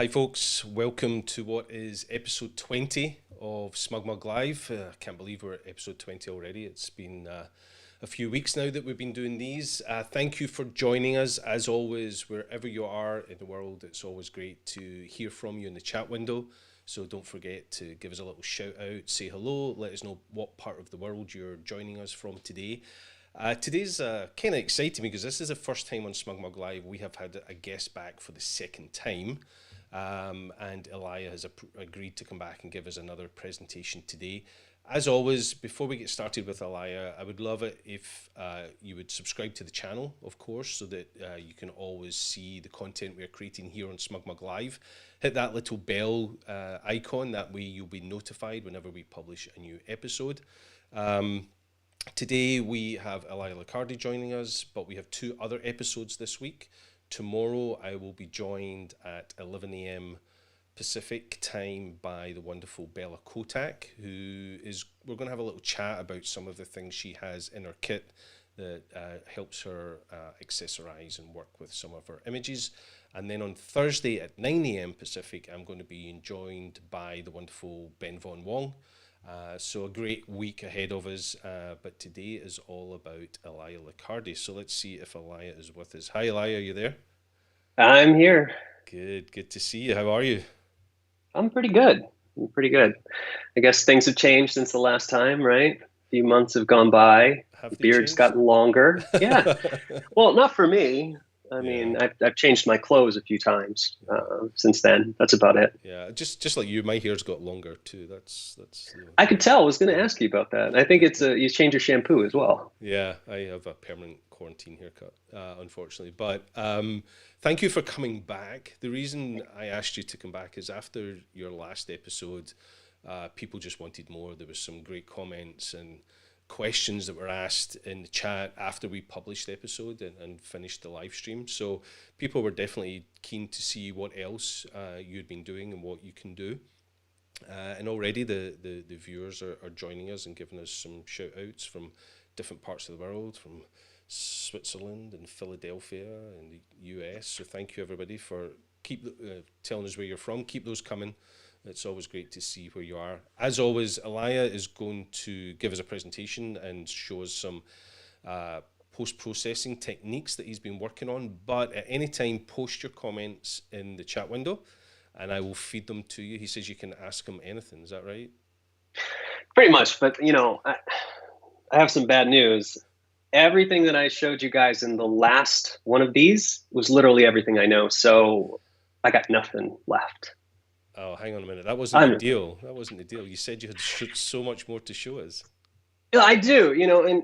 Hi folks, welcome to what is episode 20 of SmugMug Live. I can't believe we're at episode 20 already. It's been a few weeks now that we've been doing these. Thank you for joining us. As always, wherever you are in the world, it's always great to hear from you in the chat window. So don't forget to give us a little shout out, say hello, let us know what part of the world you're joining us from today. Today's kind of exciting because this is the first time on SmugMug Live we have had a guest back for the second time. And Elia has agreed to come back and give us another presentation today. As always, before we get started with Elia, I would love it if you would subscribe to the channel, of course, so that you can always see the content we're creating here on SmugMug Live. Hit that little bell icon, that way you'll be notified whenever we publish a new episode. Today we have Elia Locardi joining us, but we have two other episodes this week. Tomorrow I will be joined at 11 a.m. Pacific time by the wonderful Bella Kotak, we're going to have a little chat about some of the things she has in her kit that helps her accessorize and work with some of her images. And then on Thursday at 9 a.m. Pacific, I'm going to be joined by the wonderful Ben Von Wong. So a great week ahead of us, but today is all about Elia Locardi. So let's see if Elia is with us. Hi Elia, are you there? I'm here. Good to see you. How are you? I'm pretty good. I guess things have changed since the last time, right? A few months have gone by. The Have they beard's changed? gotten longer. Yeah. Well, not for me. I Yeah, mean, I've changed my clothes a few times since then. That's about it. yeah. Just like you, my hair's got longer too. That's I could tell. I was going to yeah. ask you about that. I think it's you change your shampoo as well. Yeah, I have a permanent quarantine haircut, unfortunately. But thank you for coming back. The reason I asked you to come back is after your last episode, people just wanted more. There was some great comments and questions that were asked in the chat after we published the episode and finished the live stream. So people were definitely keen to see what else you'd been doing and what you can do. And already the viewers are joining us and giving us some shout outs from different parts of the world, from Switzerland and Philadelphia and the US. So thank you everybody for keep telling us where you're from. Keep those coming. It's always great to see where you are. As always, Elia is going to give us a presentation and show us some post-processing techniques that he's been working on. But at any time, post your comments in the chat window and I will feed them to you. He says you can ask him anything. Is that right? Pretty much. But, I have some bad news. Everything that I showed you guys in the last one of these was literally everything I know. So I got nothing left. Oh, hang on a minute. That wasn't the I'm deal. That wasn't the deal. You said you had so much more to show us. Yeah, I do,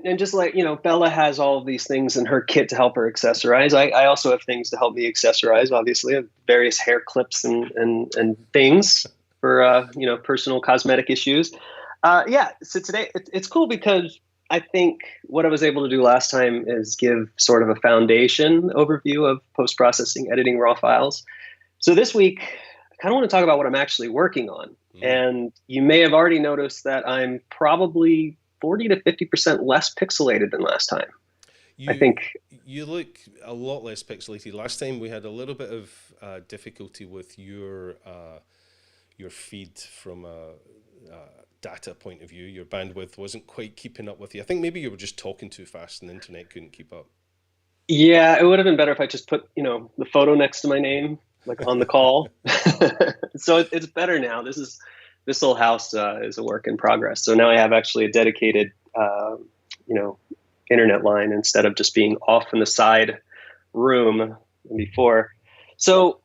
and just like, Bella has all of these things in her kit to help her accessorize. I also have things to help me accessorize, obviously. I have various hair clips and things for, personal cosmetic issues. Yeah, so today it's cool because I think what I was able to do last time is give sort of a foundation overview of post-processing, editing raw files. So this week, I kind of want to talk about what I'm actually working on. Mm. And you may have already noticed that I'm probably 40 to 50% less pixelated than last time. I You think, you look a lot less pixelated. Last time we had a little bit of difficulty with your feed from a data point of view. Your bandwidth wasn't quite keeping up with you. I think maybe you were just talking too fast and the internet couldn't keep up. yeah, it would have been better if I just put, the photo next to my name, like on the call. So it's better now. This little house is a work in progress. So now I have actually a dedicated, you know, internet line instead of just being off in the side room before. So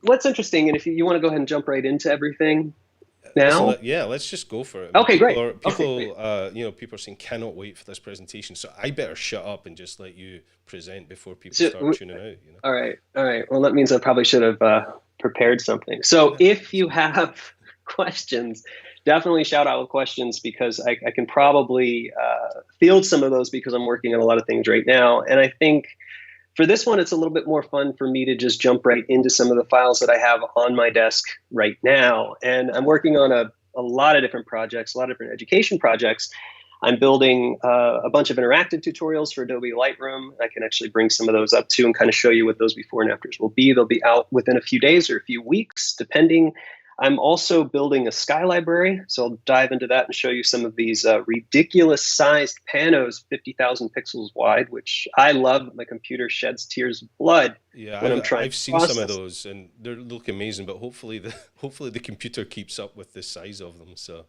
what's interesting, and if you want to go ahead and jump right into everything Listen, now. yeah, let's just go for it. I mean, Okay, great. Okay, great. people are saying cannot wait for this presentation. So I better shut up and just let you present before people So, start tuning out. all right, all right. Well, that means I probably should have prepared something. So if you have questions, definitely shout out with questions because I can probably field some of those because I'm working on a lot of things right now. And I think for this one, it's a little bit more fun for me to just jump right into some of the files that I have on my desk right now. And I'm working on a lot of different projects, a lot of different education projects. I'm building a bunch of interactive tutorials for Adobe Lightroom. I can actually bring some of those up too and kind of show you what those before and afters will be. They'll be out within a few days or a few weeks, depending. I'm also building a sky library, so I'll dive into that and show you some of these ridiculous sized panos, 50,000 pixels wide, which I love. My computer sheds tears of blood when I'm trying I've to seen some of process. those, and they look amazing. But hopefully the computer keeps up with the size of them, so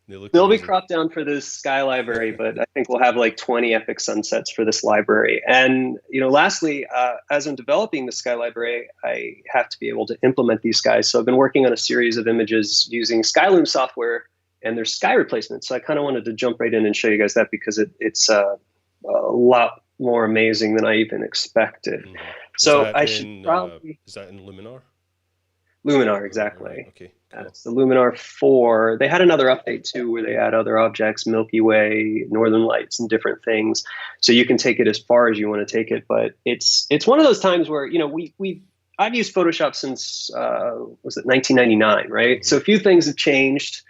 they look They'll be amazing. cropped down for this sky library, but I think we'll have like 20 epic sunsets for this library. And lastly, as I'm developing the sky library, I have to be able to implement these skies. So I've been working on a series of images using Skyloom software and their sky replacements. So I kind of wanted to jump right in and show you guys that because it's a lot more amazing than I even expected. Mhm. So I should probably Is that in Luminar? Luminar, Luminar, right? exactly. Okay, cool. It's the Luminar 4. They had another update too where they add other objects, Milky Way, Northern Lights, and different things. So you can take it as far as you want to take it. But it's one of those times where, I've used Photoshop since, was it 1999, right? Hmm. So a few things have changed.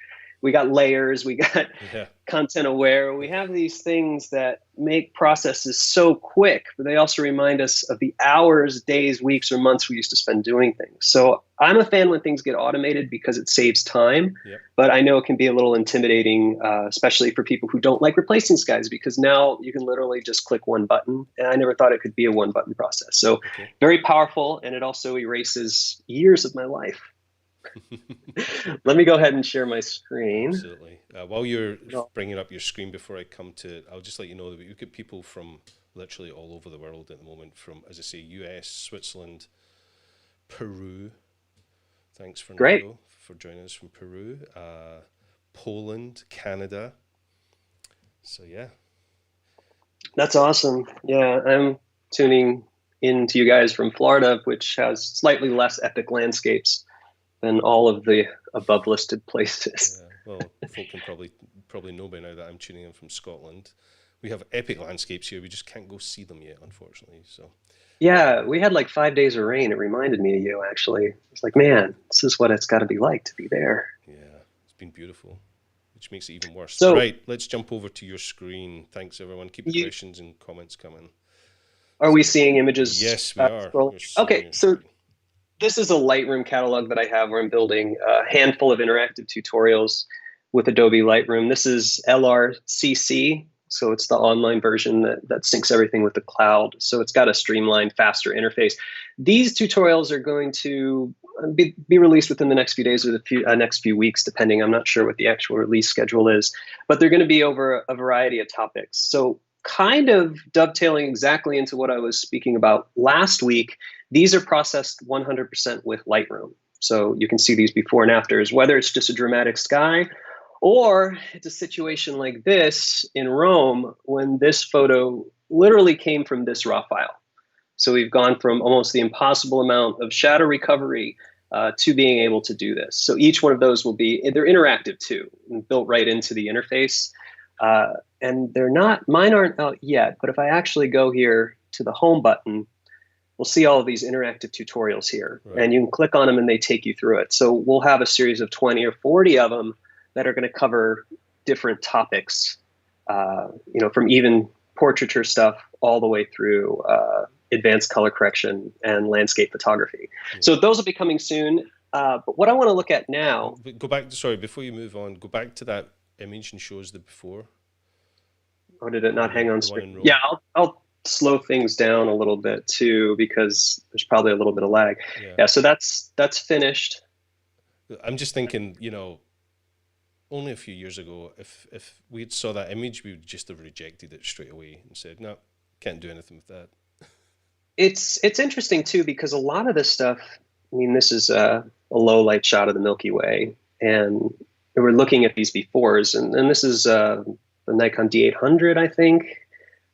We got layers, we got Yeah. content aware. We have these things that make processes so quick, but they also remind us of the hours, days, weeks, or months we used to spend doing things. So I'm a fan when things get automated because it saves time, Yep. but I know it can be a little intimidating, especially for people who don't like replacing skies, because now you can literally just click one button. And I never thought it could be a one button process. So Okay. very powerful, and it also erases years of my life. Let me go ahead and share my screen. Absolutely. While you're No. bringing up your screen before I come to it, I'll just let you know that we've got people from literally all over the world at the moment, from, as I say, US, Switzerland, Peru. Thanks, Great. Fernando, for joining us from Peru. Poland, Canada. So, yeah. That's awesome. Yeah, I'm tuning in to you guys from Florida, which has slightly less epic landscapes than all of the above listed places. Yeah. Well, folk can probably know by now that I'm tuning in from Scotland. We have epic landscapes here. We just can't go see them yet, unfortunately. So, Yeah, we had like 5 days of rain. It reminded me of you, actually. It's like, man, this is what it's got to be like to be there. yeah, it's been beautiful, which makes it even worse. So, Right, let's jump over to your screen. Thanks, everyone. Keep the you, questions and comments coming. are we seeing images Yes, we are. scrolling? We're seeing Okay, your so screen. this is a Lightroom catalog that I have where I'm building a handful of interactive tutorials with Adobe Lightroom. This is LRCC, so it's the online version that syncs everything with the cloud. So it's got a streamlined, faster interface. These tutorials are going to be released within the next few days or the next few weeks, depending. I'm not sure what the actual release schedule is, but they're going to be over a variety of topics. So kind of dovetailing exactly into what I was speaking about last week, these are processed 100% with Lightroom. So you can see these before and afters, whether it's just a dramatic sky or it's a situation like this in Rome when this photo literally came from this raw file. So we've gone from almost the impossible amount of shadow recovery to being able to do this. So each one of those will be, they're interactive too, and built right into the interface. And they're not, mine aren't out yet, but if I actually go here to the home button, we'll see all of these interactive tutorials here. Right. And you can click on them and they take you through it. So we'll have a series of 20 or 40 of them that are going to cover different topics, from even portraiture stuff all the way through advanced color correction and landscape photography. Yeah. So those will be coming soon. But what I want to look at now. But go back, sorry, before you move on, go back to that image and show us the before. Oh, did it not hang on screen? Roll. Yeah, I'll slow things down a little bit too, because there's probably a little bit of lag. Yeah, so that's finished. I'm just thinking, only a few years ago, if we had saw that image, we would just have rejected it straight away and said, no, can't do anything with that. It's interesting too, because a lot of this stuff, I mean, this is a low light shot of the Milky Way, and we're looking at these befores, and this is the Nikon D800, I think.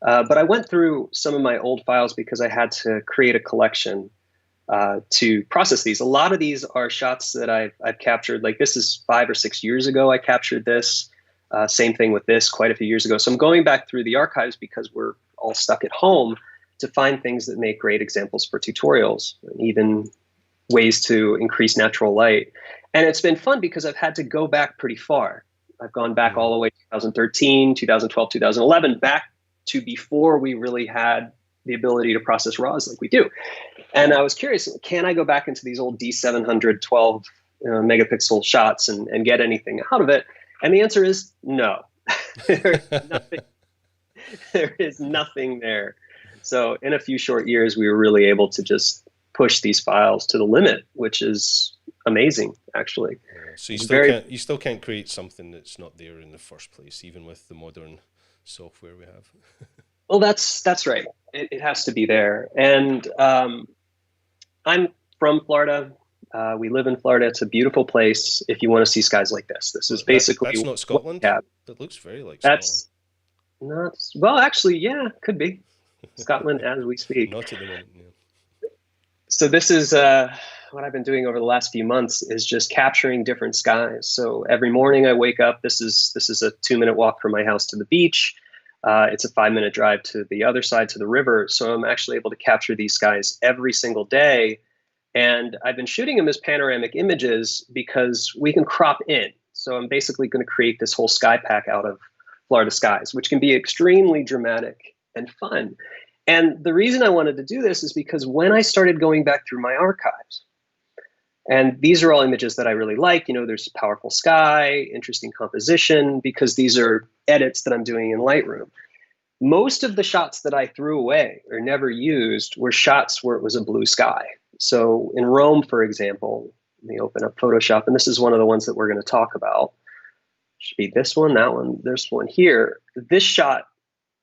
But I went through some of my old files because I had to create a collection to process these. A lot of these are shots that I've captured. Like this is 5 or 6 years ago I captured this. Same thing with this quite a few years ago. So I'm going back through the archives because we're all stuck at home to find things that make great examples for tutorials and even ways to increase natural light. And it's been fun because I've had to go back pretty far. I've gone back all the way to 2013, 2012, 2011, back to before we really had the ability to process RAWs like we do. And I was curious, can I go back into these old D700 12 megapixel shots and get anything out of it? And the answer is no. There's nothing. There is nothing there. So in a few short years, we were really able to just push these files to the limit, which is amazing, actually. So you still can't create something that's not there in the first place, even with the modern software we have. Well, that's right. It has to be there. And I'm from Florida. We live in Florida. It's a beautiful place if you want to see skies like this. This is basically that's not Scotland. Yeah, that looks very like that's Scotland. Not well. Actually, yeah, could be Scotland as we speak. Not at the moment. Yeah. So this is what I've been doing over the last few months is just capturing different skies. So every morning I wake up. This is a 2-minute walk from my house to the beach. It's a 5-minute drive to the other side to the river. So I'm actually able to capture these skies every single day. And I've been shooting them as panoramic images because we can crop in. So I'm basically going to create this whole sky pack out of Florida skies, which can be extremely dramatic and fun. And the reason I wanted to do this is because when I started going back through my archives, and these are all images that I really like, there's powerful sky, interesting composition, because these are edits that I'm doing in Lightroom. Most of the shots that I threw away or never used were shots where it was a blue sky. So in Rome, for example, let me open up Photoshop, and this is one of the ones that we're going to talk about. Should be this one, that one, there's one here. This shot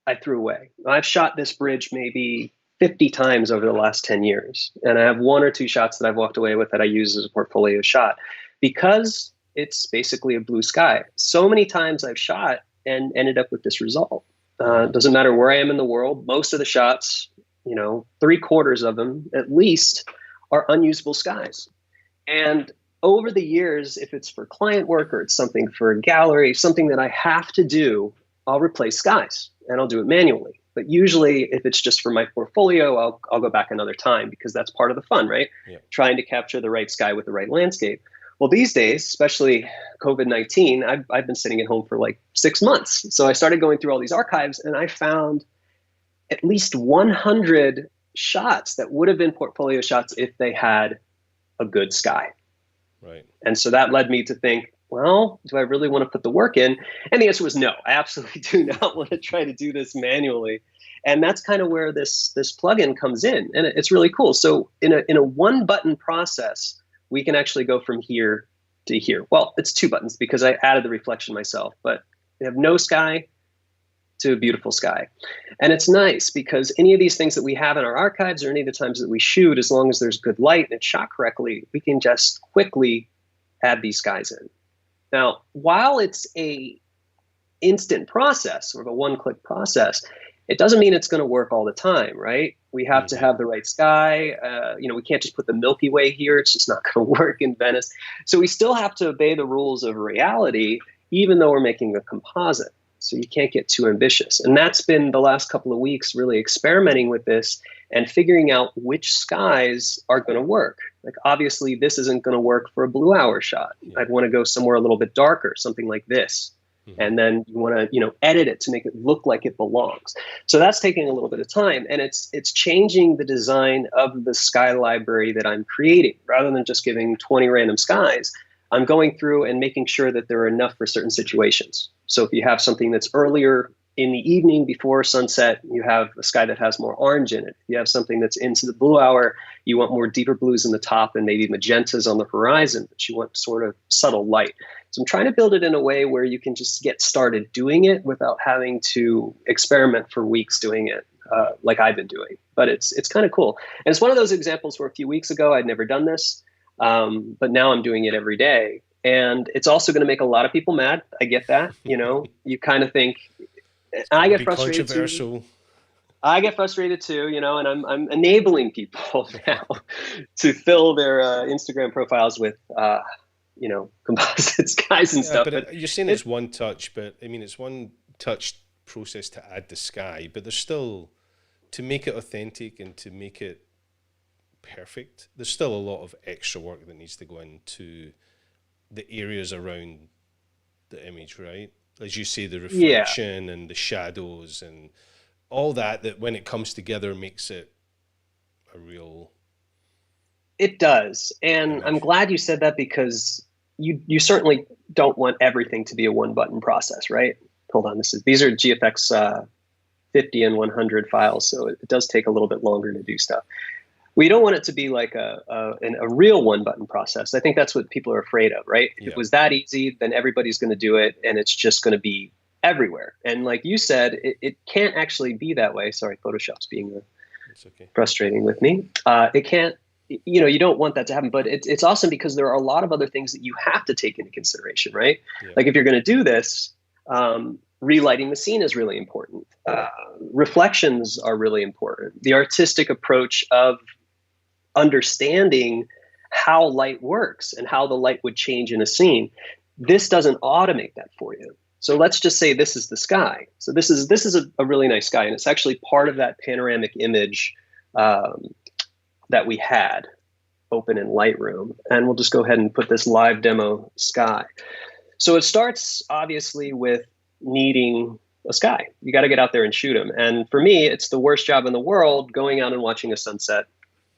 I threw away. I've shot this bridge maybe 50 times over the last 10 years. And I have 1 or 2 shots that I've walked away with that I use as a portfolio shot because it's basically a blue sky. So many times I've shot and ended up with this result. Doesn't matter where I am in the world. Most of the shots, 3/4 of them at least, are unusable skies. And over the years, if it's for client work or it's something for a gallery, something that I have to do, I'll replace skies and I'll do it manually. But usually if it's just for my portfolio, I'll go back another time because that's part of the fun, right? Yeah. Trying to capture the right sky with the right landscape. Well, these days, especially COVID-19, I've been sitting at home for like 6 months. So I started going through all these archives and I found at least 100 shots that would have been portfolio shots if they had a good sky. Right. And so that led me to think, well, do I really want to put the work in? And the answer was no. I absolutely do not want to try to do this manually. And that's kind of where this plugin comes in. And it's really cool. So in a one button process, we can actually go from here to here. Well, it's 2 buttons because I added the reflection myself, but we have no sky to a beautiful sky. And it's nice because any of these things that we have in our archives or any of the times that we shoot, as long as there's good light and it's shot correctly, we can just quickly add these skies in. Now, while it's a instant process, sort of a one-click process, it doesn't mean it's going to work all the time, right? We have to have the right sky. We can't just put the Milky Way here. It's just not going to work in Venice. So we still have to obey the rules of reality, even though we're making a composite. So you can't get too ambitious. And that's been the last couple of weeks really experimenting with this and figuring out which skies are going to work. Like obviously this isn't going to work for a blue hour shot. Yeah. I'd want to go somewhere a little bit darker, something like this. Mm-hmm. And then you want to, edit it to make it look like it belongs. So that's taking a little bit of time, and it's changing the design of the sky library that I'm creating. Rather than just giving 20 random skies, I'm going through and making sure that there are enough for certain situations. So if you have something that's earlier in the evening before sunset, you have a sky that has more orange in it. If you have something that's into the blue hour, you want more deeper blues in the top and maybe magentas on the horizon, but you want sort of subtle light. So I'm trying to build it in a way where you can just get started doing it without having to experiment for weeks doing it like I've been doing. But it's kind of cool. And it's one of those examples where a few weeks ago I'd never done this, but now I'm doing it every day. And it's also going to make a lot of people mad. I get that. You kind of think, I get frustrated too. I get frustrated too, and I'm enabling people now to fill their Instagram profiles with, composite skies and stuff. But you're saying it's one touch, but I mean, it's one touch process to add the sky, but there's still, to make it authentic and to make it perfect, there's still a lot of extra work that needs to go into the areas around the image, right? As you say, the Yeah, reflection and the shadows and all that, that when it comes together makes it a real it does. And I'm image. glad you said that, because you certainly don't want everything to be a one button process, right? Hold on, these are GFX 50 and 100 files, so it does take a little bit longer to do stuff. We don't want it to be like a real one button process. I think that's what people are afraid of, right? If it Yeah, was that easy, then everybody's going to do it, and it's just going to be everywhere. And like you said, it can't actually be that way. Sorry, Photoshop's being it's okay. frustrating with me. It can't. You don't want that to happen, but it's awesome because there are a lot of other things that you have to take into consideration, right? Yeah, Like if you're going to do this, relighting the scene is really important. Reflections are really important. The artistic approach of understanding how light works and how the light would change in a scene. This doesn't automate that for you. So let's just say this is the sky. So this is a really nice sky, and it's actually part of that panoramic image that we had open in Lightroom. And we'll just go ahead and put this live demo sky. So it starts obviously with needing a sky. You got to get out there and shoot them. And for me, it's the worst job in the world going out and watching a sunset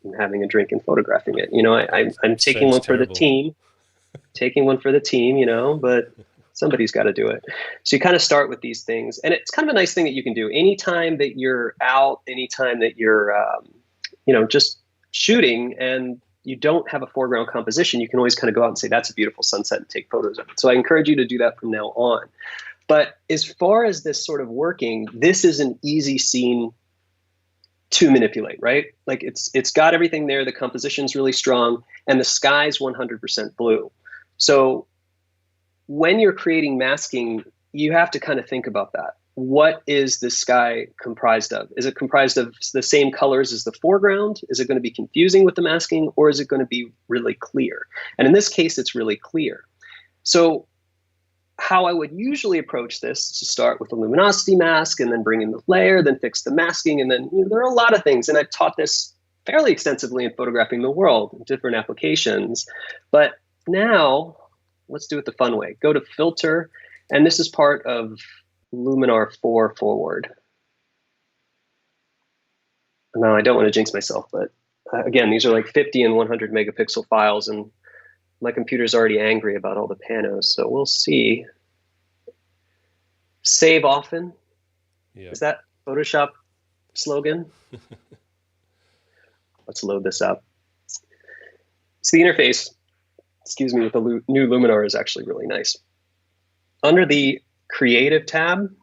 and having a drink and photographing it. I'm taking sounds one for the terrible. team, but somebody's got to do it. So you kind of start with these things, and it's kind of a nice thing that you can do anytime that you're out, anytime that you're, just shooting and you don't have a foreground composition. You can always kind of go out and say, that's a beautiful sunset, and take photos of it. So I encourage you to do that from now on. But as far as this sort of working, this is an easy scene to manipulate, right? Like it's got everything there. The composition's really strong, and the sky's 100% blue. So when you're creating masking, you have to kind of think about that. What is the sky comprised of? Is it comprised of the same colors as the foreground? Is it going to be confusing with the masking, or is it going to be really clear? And in this case, it's really clear. So how I would usually approach this is to start with a luminosity mask, and then bring in the layer, then fix the masking. And then there are a lot of things. And I've taught this fairly extensively in Photographing the World in different applications. But now let's do it the fun way. Go to Filter. And this is part of Luminar 4 Forward. Now, I don't want to jinx myself, but again, these are like 50 and 100 megapixel files, and my computer's already angry about all the panos. So we'll see. Save often. Yeah. Is that Photoshop slogan? Let's load this up. So the interface, with the new Luminar is actually really nice. Under the Creative tab,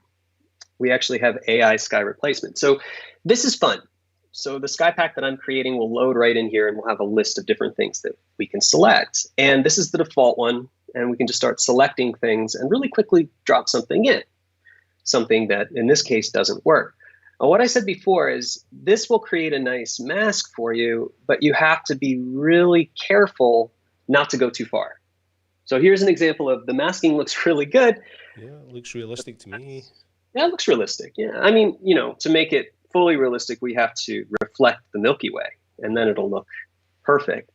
we actually have AI sky replacement. So this is fun. So the sky pack that I'm creating will load right in here, and we'll have a list of different things that we can select. And this is the default one, and we can just start selecting things and really quickly drop something in, something that in this case doesn't work. Now, what I said before is this will create a nice mask for you, but you have to be really careful not to go too far. So here's an example of the masking looks really good. Yeah, it looks realistic to me. Yeah, it looks realistic. Yeah, I mean, to make it fully realistic, we have to reflect the Milky Way, and then it'll look perfect.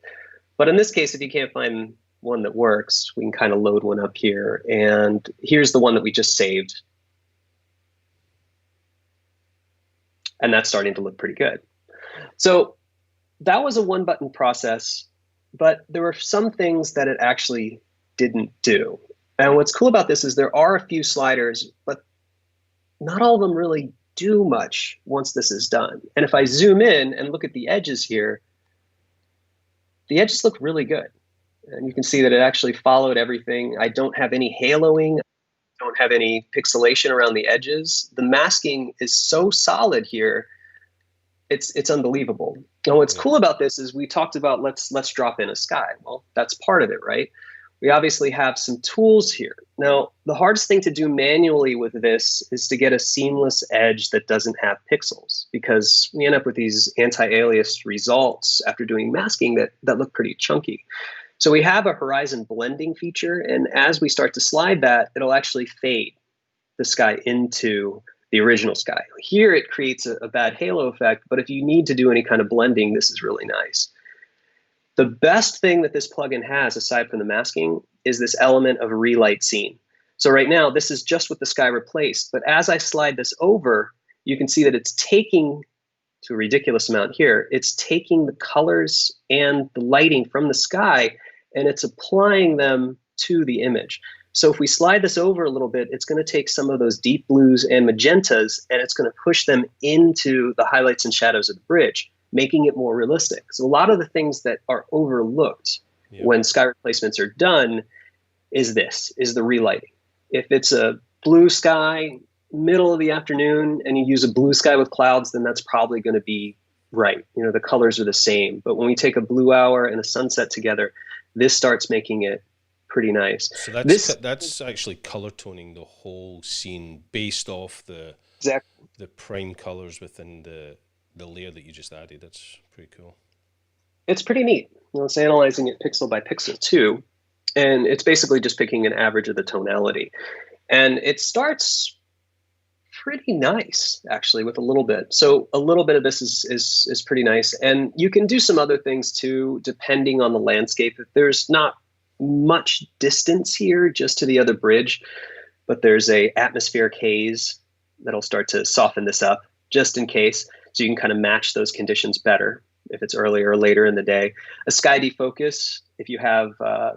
But in this case, if you can't find one that works, we can kind of load one up here. And here's the one that we just saved. And that's starting to look pretty good. So that was a one button process, but there were some things that it actually didn't do. And what's cool about this is there are a few sliders, but not all of them really do much once this is done. And if I zoom in and look at the edges here, the edges look really good. And you can see that it actually followed everything. I don't have any haloing. I don't have any pixelation around the edges. The masking is so solid here. It's unbelievable. And what's cool about this is we talked about let's drop in a sky. Well, that's part of it, right? We obviously have some tools here. Now, the hardest thing to do manually with this is to get a seamless edge that doesn't have pixels, because we end up with these anti-aliased results after doing masking that look pretty chunky. So we have a horizon blending feature, and as we start to slide that, it'll actually fade the sky into the original sky. Here it creates a bad halo effect, but if you need to do any kind of blending, this is really nice. The best thing that this plugin has, aside from the masking, is this element of relight scene. So right now, this is just with the sky replaced. But as I slide this over, you can see that it's taking, to a ridiculous amount here, it's taking the colors and the lighting from the sky and it's applying them to the image. So if we slide this over a little bit, it's going to take some of those deep blues and magentas and it's going to push them into the highlights and shadows of the bridge, making it more realistic. So a lot of the things that are overlooked when sky replacements are done is the relighting. If it's a blue sky, middle of the afternoon, and you use a blue sky with clouds, then that's probably going to be right. You know, the colors are the same. But when we take a blue hour and a sunset together, this starts making it pretty nice. So that's actually color toning the whole scene based off the prime colors within the layer that you just added. That's pretty cool. It's pretty neat. You know, it's analyzing it pixel by pixel too, and it's basically just picking an average of the tonality, and it starts pretty nice actually with a little bit. So a little bit of this is pretty nice, and you can do some other things too depending on the landscape. If there's not much distance here just to the other bridge, but there's a atmospheric haze that'll start to soften this up just in case, so you can kind of match those conditions better if it's earlier or later in the day. A sky defocus, if you have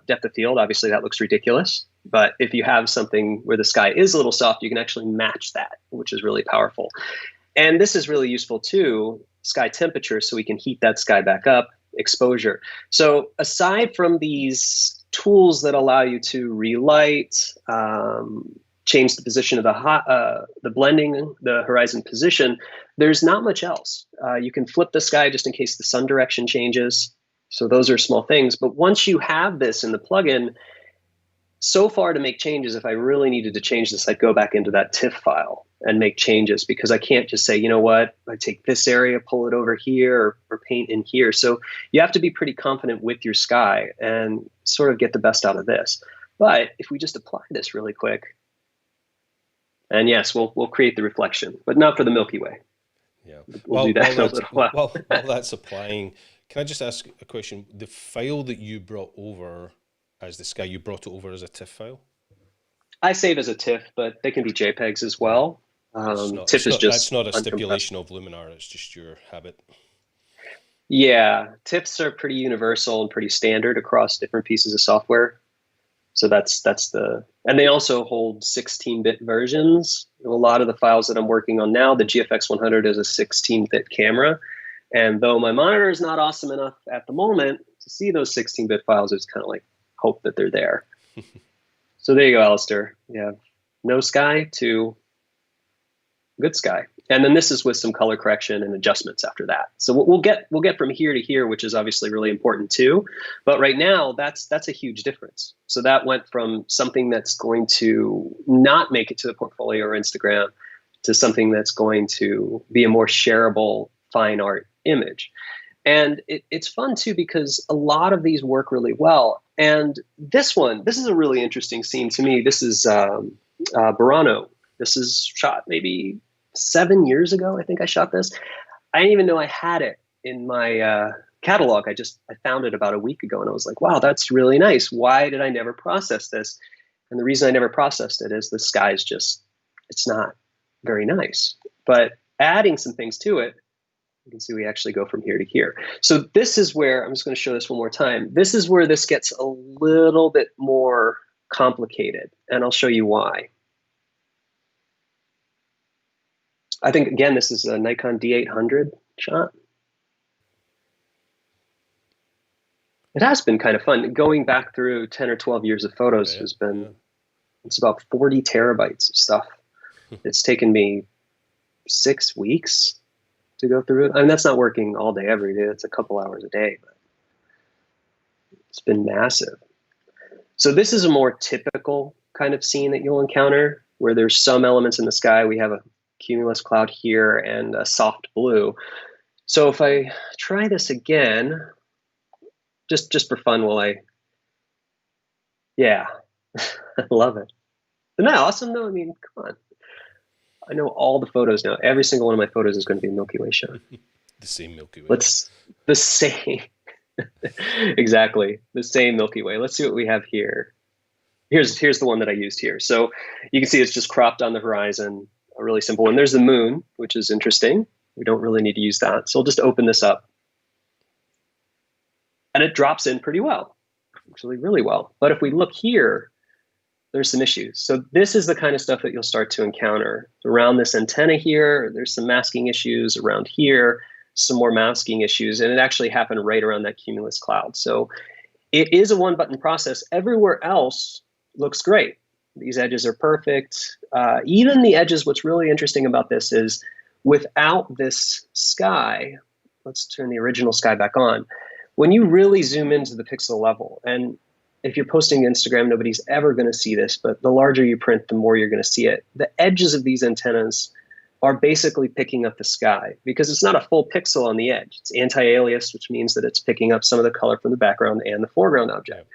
depth of field, obviously that looks ridiculous, but if you have something where the sky is a little soft, you can actually match that, which is really powerful. And this is really useful too, sky temperature, so we can heat that sky back up, exposure. So aside from these tools that allow you to relight, change the position of the blending, the horizon position, there's not much else. You can flip the sky just in case the sun direction changes. So those are small things. But once you have this in the plugin, so far to make changes, if I really needed to change this, I'd go back into that TIFF file and make changes, because I can't just say, you know what, I take this area, pull it over here, or paint in here. So you have to be pretty confident with your sky and sort of get the best out of this. But if we just apply this really quick, and yes, we'll create the reflection, but not for the Milky Way. Yeah, we'll do that in a little while. While that's applying, can I just ask a question? The file that you brought over as the sky, you brought it over as a TIFF file? I save as a TIFF, but they can be JPEGs as well. TIFF is just that's not a stipulation of Luminar, it's just your habit. Yeah, TIFFs are pretty universal and pretty standard across different pieces of software. So that's and they also hold 16-bit versions. A lot of the files that I'm working on now, the GFX 100 is a 16-bit camera. And though my monitor is not awesome enough at the moment to see those 16-bit files, it's kind of like hope that they're there. So there you go, Alastair. You have no sky to good sky. And then this is with some color correction and adjustments after that. So we'll get from here to here, which is obviously really important too. But right now, that's a huge difference. So that went from something that's going to not make it to the portfolio or Instagram to something that's going to be a more shareable fine art image. And it's fun too, because a lot of these work really well. And this is a really interesting scene to me. This is Burano. This is shot maybe 7 years ago. I think I shot this. I didn't even know I had it in my catalog. I found it about a week ago and I was like, wow, that's really nice. Why did I never process this? And the reason I never processed it is the sky's it's not very nice. But adding some things to it, you can see we actually go from here to here. So this is where, I'm just going to show this one more time. This is where this gets a little bit more complicated, and I'll show you why. I think, again, this is a Nikon D800 shot. It has been kind of fun. Going back through 10 or 12 years of photos has been, it's about 40 terabytes of stuff. It's taken me 6 weeks to go through it. I mean, that's not working all day, every day. It's a couple hours a day, but it's been massive. So this is a more typical kind of scene that you'll encounter, where there's some elements in the sky. We have a cumulus cloud here and a soft blue. So if I try this again, just for fun, yeah, I love it. Isn't that awesome though? I mean, come on. I know all the photos now. Every single one of my photos is going to be a Milky Way shot. The same Milky Way. The same. Exactly. The same Milky Way. Let's see what we have here. here's the one that I used here. So you can see it's just cropped on the horizon, a really simple one. There's the moon, which is interesting. We don't really need to use that. So I'll just open this up. And it drops in pretty well, actually really well. But if we look here, there's some issues. So this is the kind of stuff that you'll start to encounter. Around this antenna here, there's some masking issues. Around here, some more masking issues. And it actually happened right around that cumulus cloud. So it is a one-button process. Everywhere else looks great. These edges are perfect. Even the edges, what's really interesting about this is without this sky, let's turn the original sky back on. When you really zoom into the pixel level, and if you're posting to Instagram, nobody's ever going to see this, but the larger you print, the more you're going to see it. The edges of these antennas are basically picking up the sky because it's not a full pixel on the edge. It's anti-alias, which means that it's picking up some of the color from the background and the foreground object.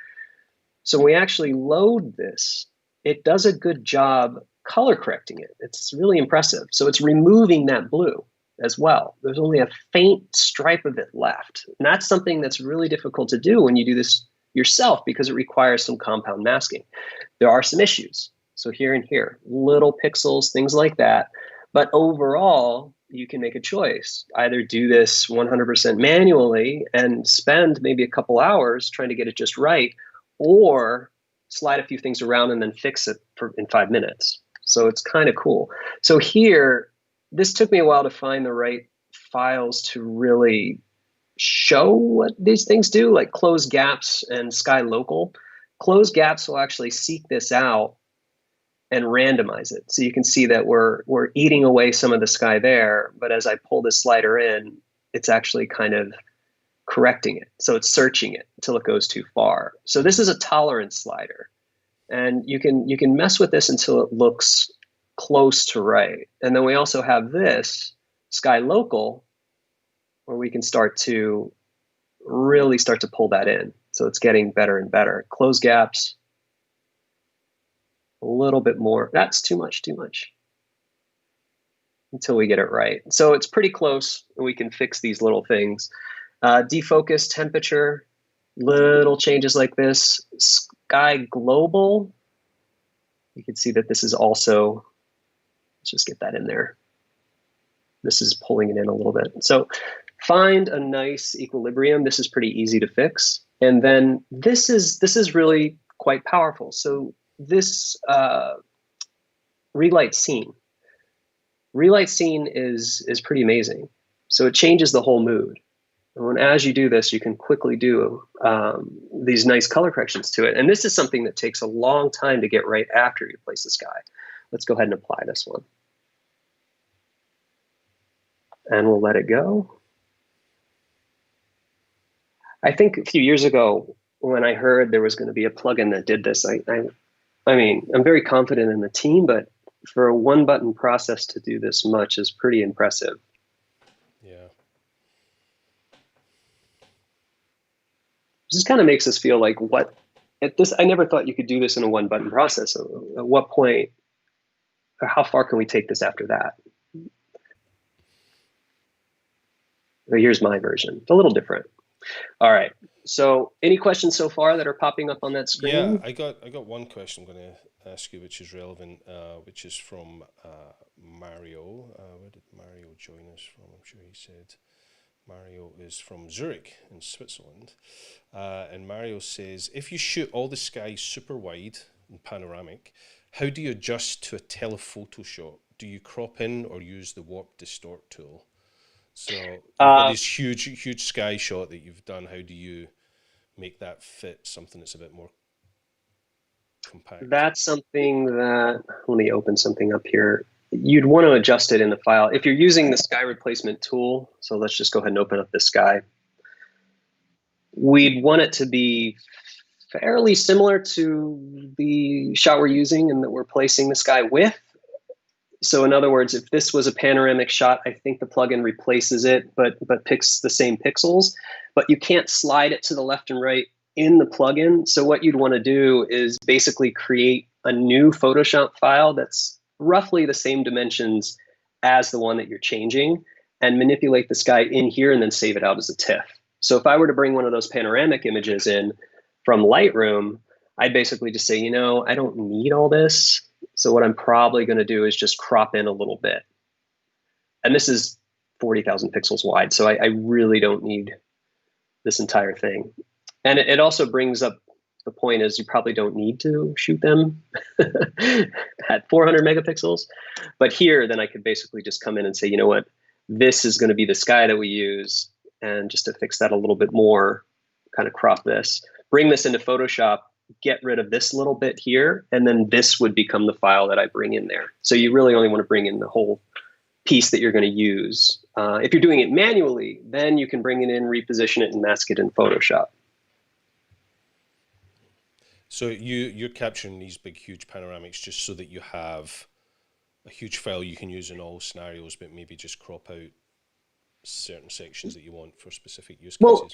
So when we actually load this, it does a good job color correcting it. It's really impressive. So it's removing that blue as well. There's only a faint stripe of it left. And that's something that's really difficult to do when you do this yourself because it requires some compound masking. There are some issues. So here and here, little pixels, things like that. But overall, you can make a choice. Either do this 100% manually and spend maybe a couple hours trying to get it just right, or slide a few things around and then fix it in 5 minutes. So it's kind of cool. So here, this took me a while to find the right files to really show what these things do, like close gaps and sky local. Close gaps will actually seek this out and randomize it. So you can see that we're eating away some of the sky there, but as I pull this slider in, it's actually kind of correcting it. So it's searching it until it goes too far. So this is a tolerance slider. And you can mess with this until it looks close to right. And then we also have this sky local where we can really start to pull that in. So it's getting better and better. Close gaps, a little bit more. That's too much until we get it right. So it's pretty close and we can fix these little things. Defocus, temperature, little changes like this. Sky global, you can see that this is also, let's just get that in there. This is pulling it in a little bit. So find a nice equilibrium. This is pretty easy to fix. And then this is really quite powerful. So this relight scene is pretty amazing. So it changes the whole mood. And as you do this, you can quickly do these nice color corrections to it. And this is something that takes a long time to get right after you place the sky. Let's go ahead and apply this one. And we'll let it go. I think a few years ago, when I heard there was going to be a plugin that did this, I mean, I'm very confident in the team, but for a one-button process to do this much is pretty impressive. Yeah. This kind of makes us feel like, I never thought you could do this in a one-button process. At what point, or how far can we take this after that? Well, here's my version. It's a little different. All right. So any questions so far that are popping up on that screen? Yeah, I got one question I'm going to ask you, which is relevant, which is from Mario. Where did Mario join us from? I'm sure he said Mario is from Zurich in Switzerland. And Mario says, if you shoot all the sky super wide and panoramic, how do you adjust to a telephoto shot? Do you crop in or use the warp distort tool? So you've got this huge sky shot that you've done. How do you make that fit something that's a bit more compact? That's something that, let me open something up here. You'd want to adjust it in the file. If you're using the sky replacement tool, so let's just go ahead and open up the sky. We'd want it to be fairly similar to the shot we're using and that we're placing the sky with. So in other words, if this was a panoramic shot, I think the plugin replaces it, but picks the same pixels. But you can't slide it to the left and right in the plugin. So what you'd want to do is basically create a new Photoshop file that's roughly the same dimensions as the one that you're changing and manipulate the sky in here and then save it out as a TIFF. So if I were to bring one of those panoramic images in from Lightroom, I'd basically just say, you know, I don't need all this. So what I'm probably going to do is just crop in a little bit. And this is 40,000 pixels wide. So I really don't need this entire thing. And it also brings up the point is you probably don't need to shoot them at 400 megapixels. But here, then I could basically just come in and say, you know what, this is going to be the sky that we use. And just to fix that a little bit more, kind of crop this, bring this into Photoshop, get rid of this little bit here, and then this would become the file that I bring in there. So you really only want to bring in the whole piece that you're going to use. If you're doing it manually, then you can bring it in, reposition it, and mask it in Photoshop. So you're capturing these big, huge panoramics just so that you have a huge file you can use in all scenarios, but maybe just crop out certain sections that you want for specific use cases. Well,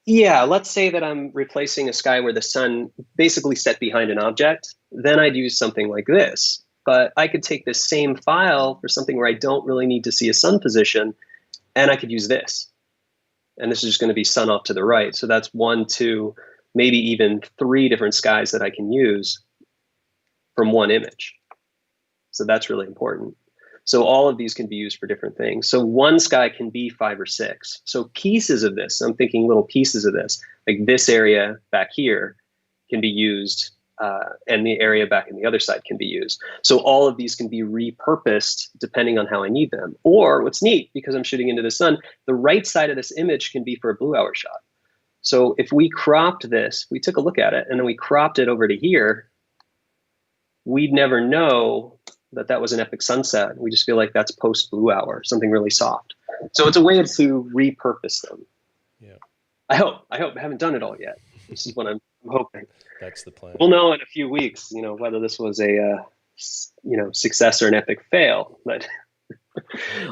yeah, let's say that I'm replacing a sky where the sun basically set behind an object. Then I'd use something like this. But I could take this same file for something where I don't really need to see a sun position, and I could use this. And this is just going to be sun off to the right. So that's 1, 2, maybe even 3 different skies that I can use from one image. So that's really important. So all of these can be used for different things. So one sky can be 5 or 6. So pieces of this, I'm thinking little pieces of this, like this area back here can be used, and the area back in the other side can be used. So all of these can be repurposed depending on how I need them. Or what's neat, because I'm shooting into the sun, the right side of this image can be for a blue hour shot. So if we cropped this, we took a look at it, and then we cropped it over to here, we'd never know that that was an epic sunset. We just feel like that's post blue hour, something really soft. So it's a way to repurpose them. Yeah. I hope. I haven't done it all yet. This is what I'm hoping. That's the plan. We'll know in a few weeks, you know, whether this was a, success or an epic fail, but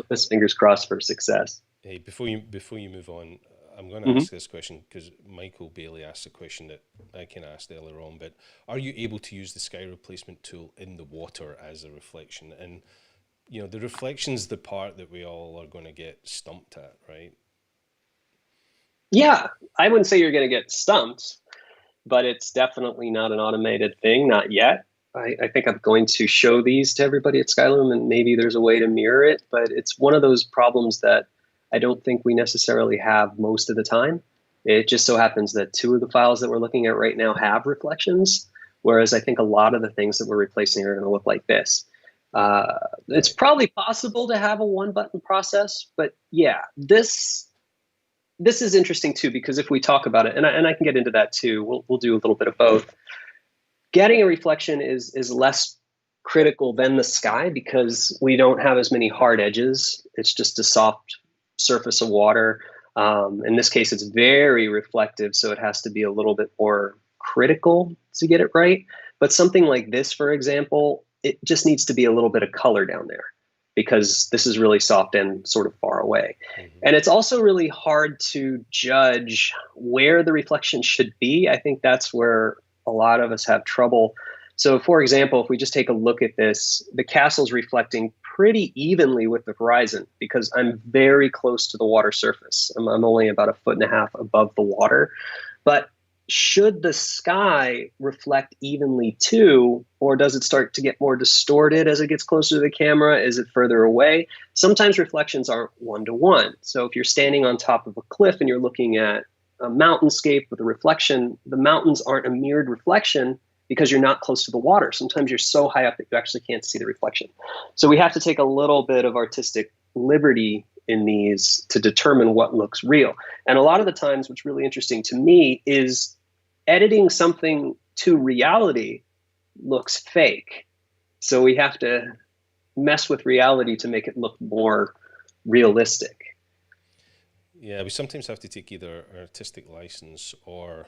let's fingers crossed for success. Hey, before you move on, I'm going to ask this question because Michael Bailey asked a question that I kind of asked earlier on, but are you able to use the sky replacement tool in the water as a reflection? And, you know, the reflection's the part that we all are going to get stumped at, right? Yeah, I wouldn't say you're going to get stumped, but it's definitely not an automated thing, not yet. I think I'm going to show these to everybody at Skyloom, and maybe there's a way to mirror it, but it's one of those problems that I don't think we necessarily have most of the time. It just so happens that 2 of the files that we're looking at right now have reflections, whereas I think a lot of the things that we're replacing are going to look like this. It's probably possible to have a 1-button process, but yeah, this is interesting too, because if we talk about it, and I can get into that too, we'll do a little bit of both. Getting a reflection is less critical than the sky because we don't have as many hard edges. It's just a soft surface of water. In this case, it's very reflective, so it has to be a little bit more critical to get it right. But something like this, for example, it just needs to be a little bit of color down there because this is really soft and sort of far away. And it's also really hard to judge where the reflection should be. I think that's where a lot of us have trouble. So for example, if we just take a look at this, the castle's reflecting pretty evenly with the horizon because I'm very close to the water surface. I'm only about 1.5 feet above the water. But should the sky reflect evenly too, or does it start to get more distorted as it gets closer to the camera? Is it further away? Sometimes reflections aren't 1-to-1. So if you're standing on top of a cliff and you're looking at a mountainscape with a reflection, the mountains aren't a mirrored reflection because you're not close to the water. Sometimes you're so high up that you actually can't see the reflection. So we have to take a little bit of artistic liberty in these to determine what looks real. And a lot of the times, what's really interesting to me is editing something to reality looks fake. So we have to mess with reality to make it look more realistic. Yeah, we sometimes have to take either artistic license or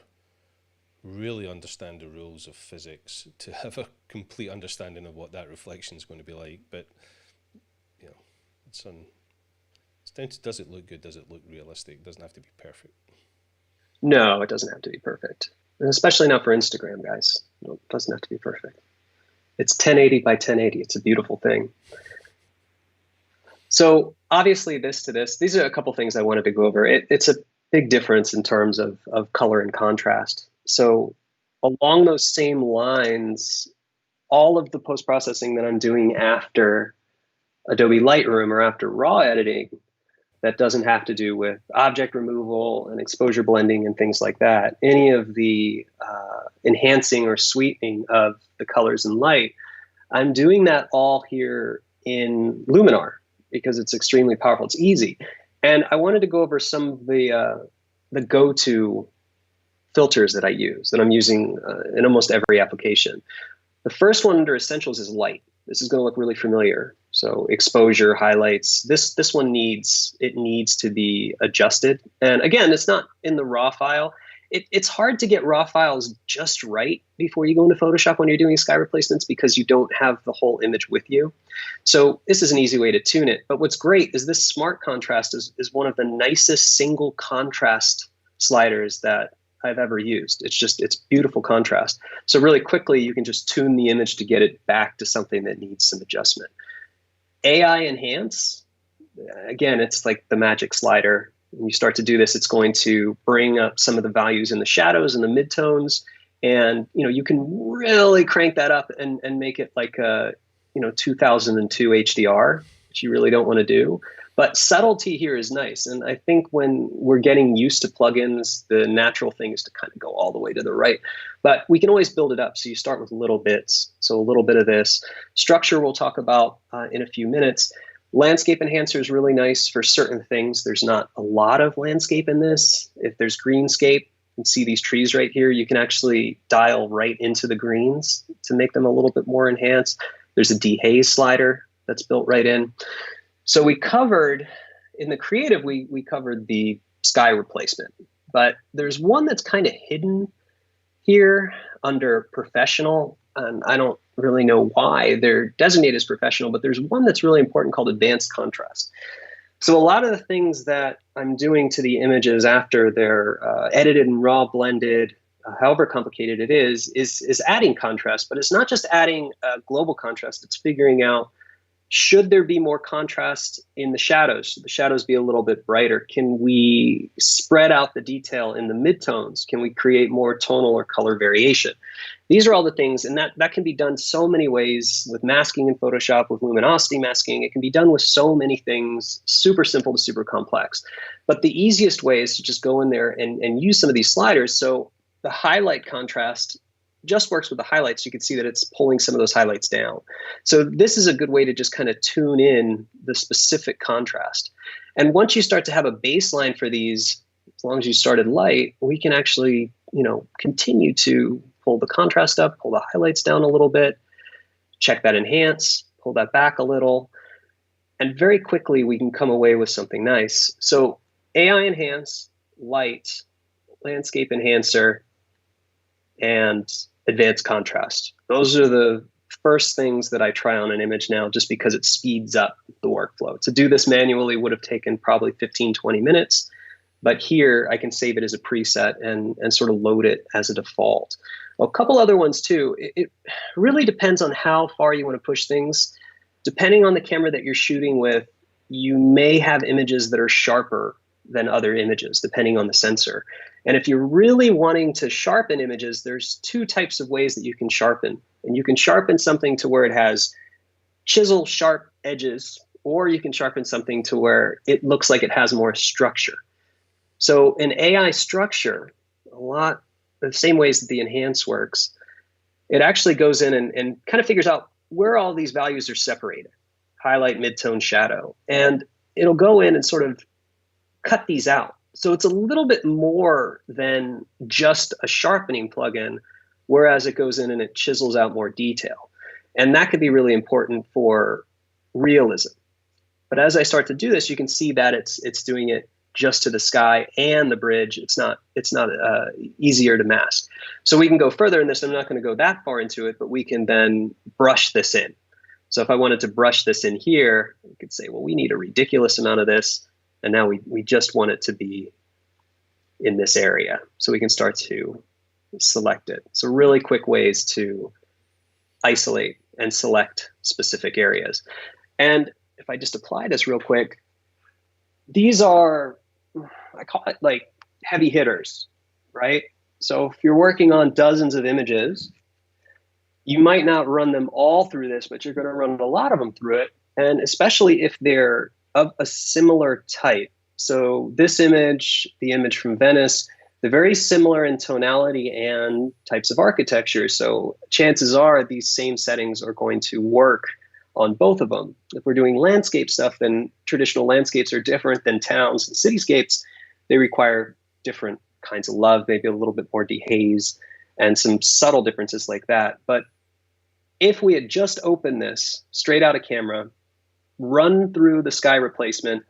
really understand the rules of physics to have a complete understanding of what that reflection is going to be like. But, you know, it's down to, does it look good? Does it look realistic? It doesn't have to be perfect. No, it doesn't have to be perfect. And especially not for Instagram, guys. No, it doesn't have to be perfect. It's 1080 by 1080. It's a beautiful thing. So obviously this to this, these are a couple things I wanted to go over. It's a big difference in terms of color and contrast. So along those same lines, all of the post-processing that I'm doing after Adobe Lightroom or after raw editing that doesn't have to do with object removal and exposure blending and things like that, any of the enhancing or sweetening of the colors and light, I'm doing that all here in Luminar because it's extremely powerful. It's easy. And I wanted to go over some of the go-to filters that I use, that I'm using in almost every application. The first one under Essentials is light. This is going to look really familiar. So exposure, highlights, this one needs to be adjusted. And again, it's not in the raw file. It's hard to get raw files just right before you go into Photoshop when you're doing sky replacements because you don't have the whole image with you. So this is an easy way to tune it. But what's great is this smart contrast is one of the nicest single contrast sliders that I've ever used. It's beautiful contrast. So really quickly, you can just tune the image to get it back to something that needs some adjustment. AI Enhance, again, it's like the magic slider. When you start to do this, it's going to bring up some of the values in the shadows and the midtones. And, you can really crank that up and make it like a, 2002 HDR, which you really don't want to do. But subtlety here is nice. And I think when we're getting used to plugins, the natural thing is to kind of go all the way to the right. But we can always build it up. So you start with little bits. So a little bit of this. Structure we'll talk about in a few minutes. Landscape enhancer is really nice for certain things. There's not a lot of landscape in this. If there's greenscape, you can see these trees right here. You can actually dial right into the greens to make them a little bit more enhanced. There's a dehaze slider that's built right in. So we covered, in the creative, we covered the sky replacement. But there's one that's kind of hidden here under professional. And I don't really know why they're designated as professional, but there's one that's really important called advanced contrast. So a lot of the things that I'm doing to the images after they're edited and raw blended, however complicated it is adding contrast. But it's not just adding global contrast. It's figuring out, should there be more contrast in the shadows? Should the shadows be a little bit brighter? Can we spread out the detail in the midtones? Can we create more tonal or color variation? These are all the things, and that can be done so many ways with masking in Photoshop, with luminosity masking. It can be done with so many things, super simple to super complex. But the easiest way is to just go in there and use some of these sliders. So the highlight contrast just works with the highlights. You can see that it's pulling some of those highlights down. So this is a good way to just kind of tune in the specific contrast. And once you start to have a baseline for these, as long as you started light, we can actually, continue to pull the contrast up, pull the highlights down a little bit, check that enhance, pull that back a little, and very quickly we can come away with something nice. So AI enhance, light, landscape enhancer, and advanced contrast. Those are the first things that I try on an image now, just because it speeds up the workflow. To do this manually would have taken probably 15, 20 minutes. But here I can save it as a preset and sort of load it as a default. A couple other ones too. It really depends on how far you want to push things. Depending on the camera that you're shooting with, you may have images that are sharper than other images, depending on the sensor. And if you're really wanting to sharpen images, there's two types of ways that you can sharpen. And you can sharpen something to where it has chisel sharp edges, or you can sharpen something to where it looks like it has more structure. So in AI structure, a lot the same ways that the enhance works, it actually goes in and kind of figures out where all these values are separated, highlight, midtone, shadow. And it'll go in and sort of cut these out. So it's a little bit more than just a sharpening plugin, whereas it goes in and it chisels out more detail. And that could be really important for realism. But as I start to do this, you can see that it's doing it just to the sky and the bridge. It's not easier to mask. So we can go further in this. I'm not going to go that far into it, but we can then brush this in. So if I wanted to brush this in here, we could say, well, we need a ridiculous amount of this. And now we just want it to be in this area. So we can start to select it. So really quick ways to isolate and select specific areas. And if I just apply this real quick, these are, I call it like heavy hitters, right? So if you're working on dozens of images, you might not run them all through this, but you're going to run a lot of them through it. And especially if they're of a similar type. So this image, the image from Venice, they're very similar in tonality and types of architecture. So chances are these same settings are going to work on both of them. If we're doing landscape stuff, then traditional landscapes are different than towns and cityscapes. They require different kinds of love, maybe a little bit more dehaze and some subtle differences like that. But if we had just opened this straight out of camera, run through the sky replacement,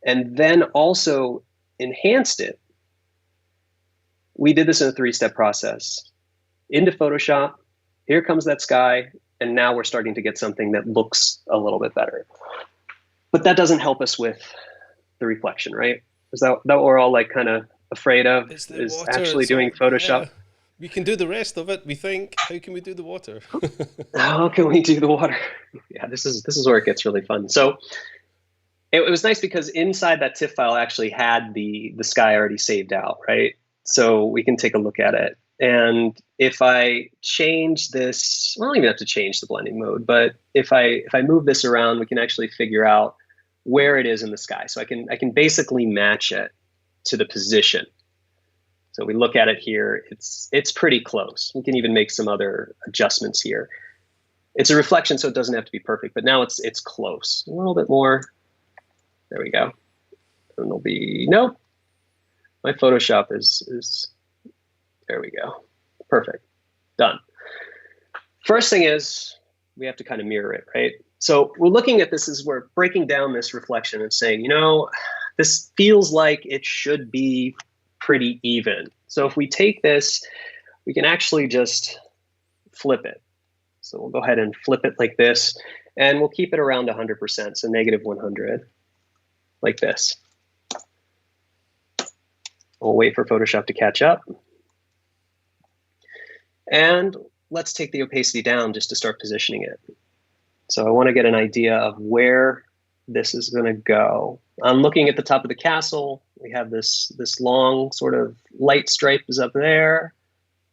and then also enhanced it, we did this in a 3-step process. Into Photoshop, here comes that sky, and now we're starting to get something that looks a little bit better. But that doesn't help us with the reflection, right? Is that what we're all like kind of afraid of, is water, actually doing Photoshop? Yeah. We can do the rest of it, we think. How can we do the water? How can we do the water? Yeah, this is where it gets really fun. So it was nice because inside that TIFF file actually had the sky already saved out, right? So we can take a look at it. And if I change this, well, I don't even have to change the blending mode, but if I move this around, we can actually figure out where it is in the sky. So I can basically match it to the position. So we look at it here, it's pretty close. We can even make some other adjustments here. It's a reflection, so it doesn't have to be perfect, but now it's close. A little bit more. There we go. And it'll be, nope. My Photoshop is there we go. Perfect. Done. First thing is we have to kind of mirror it, right? So we're looking at this as we're breaking down this reflection and saying, you know, this feels like it should be pretty even. So if we take this, we can actually just flip it. So we'll go ahead and flip it like this, and we'll keep it around 100%, so negative 100, like this. We'll wait for Photoshop to catch up. And let's take the opacity down just to start positioning it. So I want to get an idea of where this is going to go. I'm looking at the top of the castle. We have this long sort of light stripe is up there.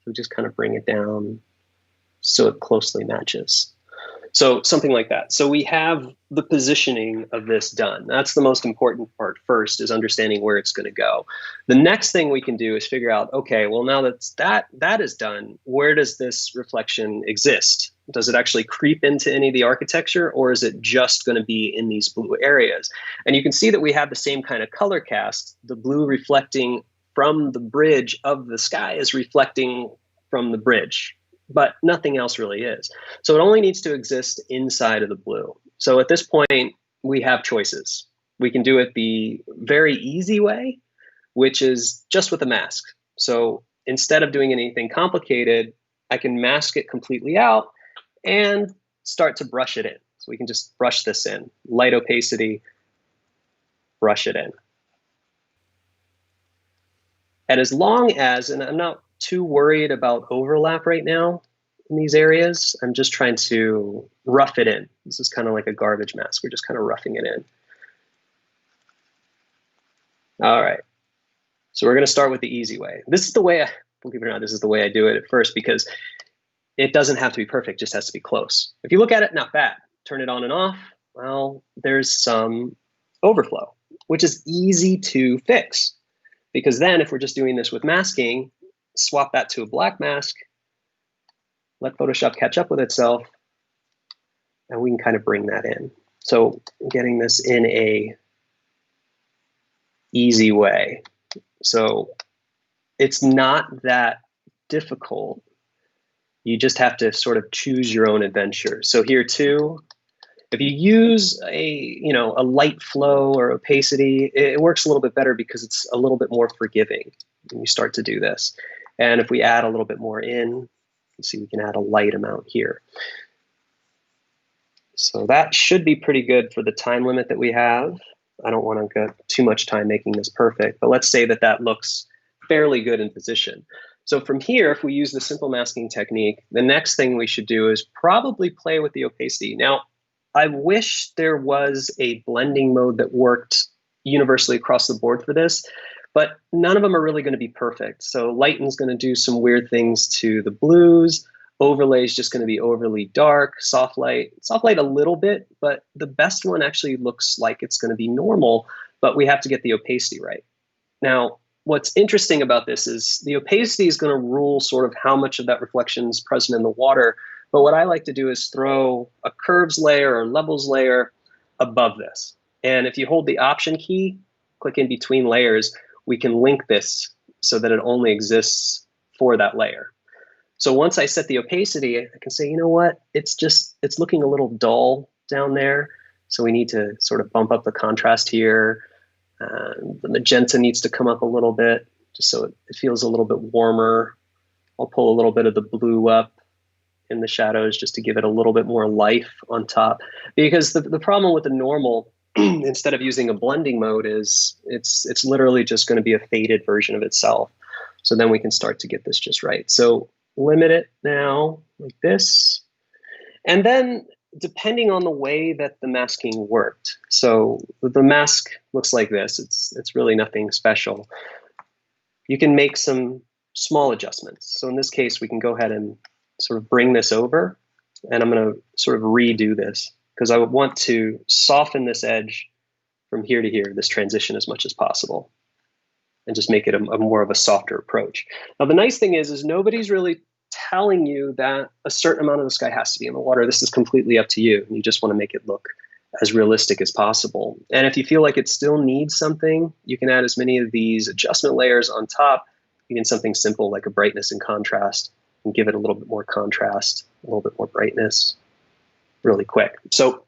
So just kind of bring it down so it closely matches. So something like that. So we have the positioning of this done. That's the most important part first, is understanding where it's going to go. The next thing we can do is figure out, okay, well, now that is done, where does this reflection exist? Does it actually creep into any of the architecture, or is it just going to be in these blue areas? And you can see that we have the same kind of color cast. The blue reflecting from the bridge of the sky is reflecting from the bridge, but nothing else really is. So it only needs to exist inside of the blue. So at this point, we have choices. We can do it the very easy way, which is just with a mask. So instead of doing anything complicated, I can mask it completely out and start to brush it in. So we can just brush this in, light opacity, brush it in. And as long as, and I'm not too worried about overlap right now in these areas, I'm just trying to rough it in. This is kind of like a garbage mask. We're just kind of roughing it in. All right. So we're going to start with the easy way. This is the way, believe it or not, this is the way I do it at first, because it doesn't have to be perfect, just has to be close. If you look at it, not bad. Turn it on and off, well, there's some overflow, which is easy to fix. Because then if we're just doing this with masking, swap that to a black mask, let Photoshop catch up with itself, and we can kind of bring that in. So getting this in a easy way. So it's not that difficult. You just have to sort of choose your own adventure. So here too, if you use a light flow or opacity, it works a little bit better because it's a little bit more forgiving when you start to do this. And if we add a little bit more in, you see we can add a light amount here. So that should be pretty good for the time limit that we have. I don't want to get too much time making this perfect, but let's say that that looks fairly good in position. So from here, if we use the simple masking technique, the next thing we should do is probably play with the opacity. Now, I wish there was a blending mode that worked universally across the board for this, but none of them are really going to be perfect. So lighting's going to do some weird things to the blues. Overlay is just going to be overly dark. Soft light a little bit, but the best one actually looks like it's going to be normal, but we have to get the opacity right. Now, what's interesting about this is the opacity is going to rule sort of how much of that reflection is present in the water. But what I like to do is throw a curves layer or levels layer above this. And if you hold the Option key, click in between layers, we can link this so that it only exists for that layer. So once I set the opacity, I can say, you know what, it's looking a little dull down there. So we need to sort of bump up the contrast here. The magenta needs to come up a little bit just so it feels a little bit warmer. I'll pull a little bit of the blue up in the shadows just to give it a little bit more life on top. Because the problem with the normal, instead of using a blending mode, is it's literally just going to be a faded version of itself. So then we can start to get this just right. So limit it now like this. And then depending on the way that the masking worked. So the mask looks like this. It's really nothing special. You can make some small adjustments. So in this case, we can go ahead and sort of bring this over, and I'm going to sort of redo this because I would want to soften this edge from here to here, this transition, as much as possible, and just make it a more of a softer approach. Now, the nice thing is nobody's really telling you that a certain amount of the sky has to be in the water. This is completely up to you. You just want to make it look as realistic as possible. And if you feel like it still needs something, you can add as many of these adjustment layers on top, even something simple like a brightness and contrast, and give it a little bit more contrast, a little bit more brightness really quick. So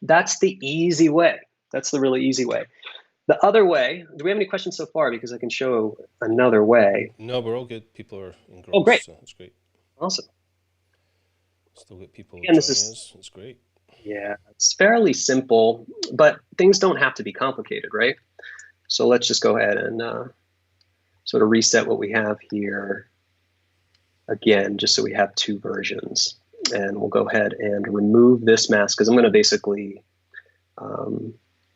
that's the easy way. That's the really easy way. The other way, do we have any questions so far? Because I can show another way. No, we're all good. People are engrossed. Oh, great. So that's great. Awesome. Still get people And joining this is, us. It's great. Yeah, it's fairly simple, but things don't have to be complicated, right? So let's just go ahead and sort of reset what we have here again, just so we have two versions. And we'll go ahead and remove this mask because I'm going to basically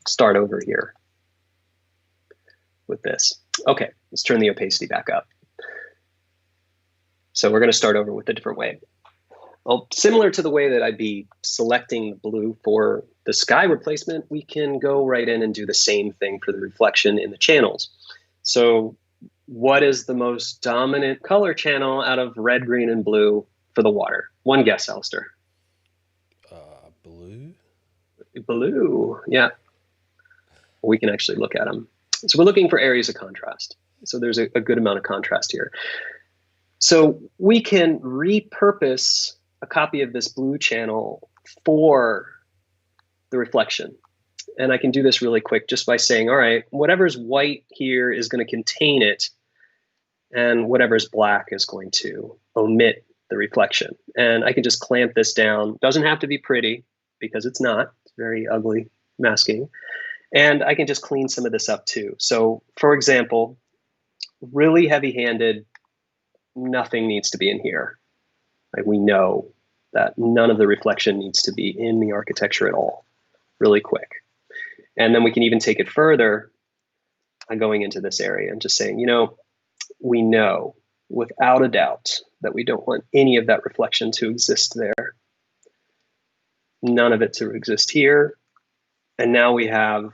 start over here with this. Okay, let's turn the opacity back up. So we're going to start over with a different way. Well, similar to the way that I'd be selecting the blue for the sky replacement, we can go right in and do the same thing for the reflection in the channels. So what is the most dominant color channel out of red, green, and blue for the water? One guess, Alastair. Blue? Blue, yeah. We can actually look at them. So we're looking for areas of contrast. So there's a good amount of contrast here. So we can repurpose a copy of this blue channel for the reflection. And I can do this really quick just by saying, all right, whatever's white here is going to contain it, and whatever's black is going to omit the reflection. And I can just clamp this down. Doesn't have to be pretty because it's not. It's very ugly masking. And I can just clean some of this up too. So for example, really heavy-handed, nothing needs to be in here. Like we know that none of the reflection needs to be in the architecture at all, really quick. And then we can even take it further by going into this area and just saying, you know, we know without a doubt that we don't want any of that reflection to exist there. None of it to exist here. And now we have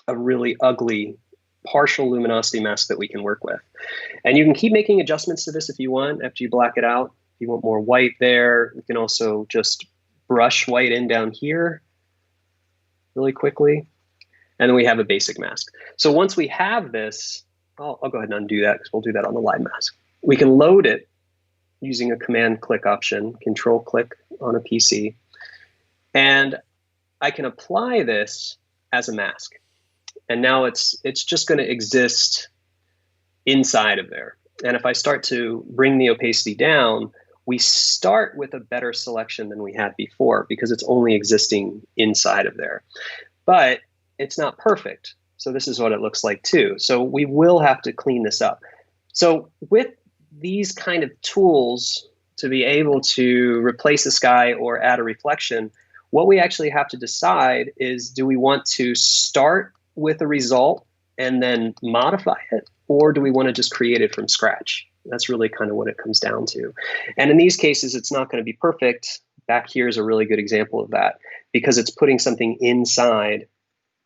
a really ugly partial luminosity mask that we can work with. And you can keep making adjustments to this if you want, after you black it out. If you want more white there, you can also just brush white in down here really quickly. And then we have a basic mask. So once we have this, I'll go ahead and undo that because we'll do that on the live mask. We can load it using a command click option, control click on a PC. And I can apply this as a mask. And now it's just going to exist inside of there. And if I start to bring the opacity down, we start with a better selection than we had before because it's only existing inside of there. But it's not perfect. So this is what it looks like too. So we will have to clean this up. So with these kind of tools to be able to replace the sky or add a reflection, what we actually have to decide is, do we want to start with a result and then modify it? Or do we want to just create it from scratch? That's really kind of what it comes down to. And in these cases, it's not going to be perfect. Back here is a really good example of that, because it's putting something inside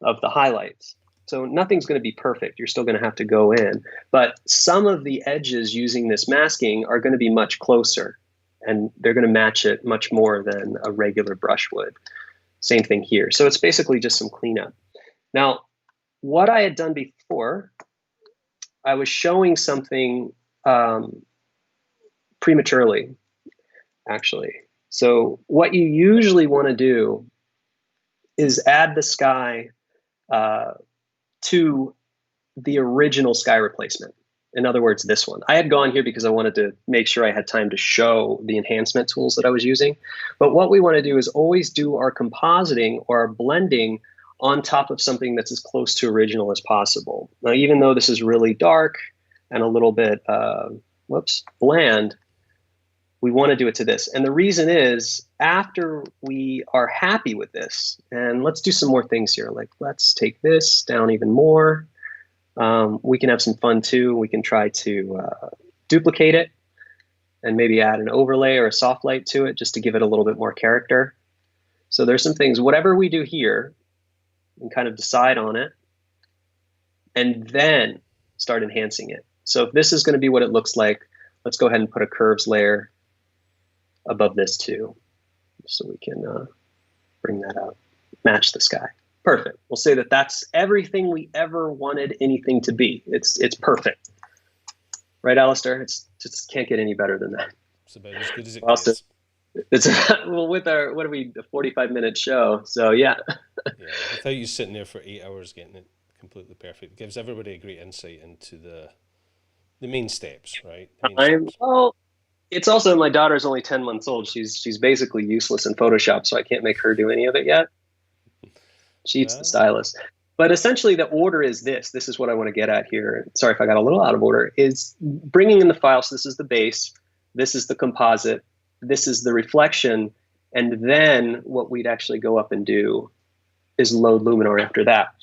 of the highlights. So nothing's going to be perfect. You're still going to have to go in. But some of the edges using this masking are going to be much closer, and they're going to match it much more than a regular brush would. Same thing here. So it's basically just some cleanup. Now, what I had done before, I was showing something prematurely, actually. So what you usually want to do is add the sky to the original sky replacement. In other words, this one. I had gone here because I wanted to make sure I had time to show the enhancement tools that I was using. But what we want to do is always do our compositing or our blending on top of something that's as close to original as possible. Now, even though this is really dark and a little bit, bland, we want to do it to this. And the reason is, after we are happy with this, and let's do some more things here. Like, let's take this down even more. We can have some fun too. We can try to duplicate it and maybe add an overlay or a soft light to it just to give it a little bit more character. So there's some things, whatever we do here, and kind of decide on it and then start enhancing it. So if this is going to be what it looks like, let's go ahead and put a curves layer above this too, so we can bring that up, match the sky. Perfect. We'll say that that's everything we ever wanted anything to be. It's perfect. Right, Alastair? It's just can't get any better than that. It's about as good as it gets. It's well, with our, what are we, a 45-minute show, so yeah. Yeah, without you sitting there for 8 hours getting it completely perfect, it gives everybody a great insight into the main steps, right? Well, it's also, my daughter's only 10 months old. She's basically useless in Photoshop, so I can't make her do any of it yet. She's the stylist. But essentially the order is this. This is what I want to get at here. Sorry if I got a little out of order. Is bringing in the files. So this is the base. This is the composite. This is the reflection. And then what we'd actually go up and do is load Luminar after that.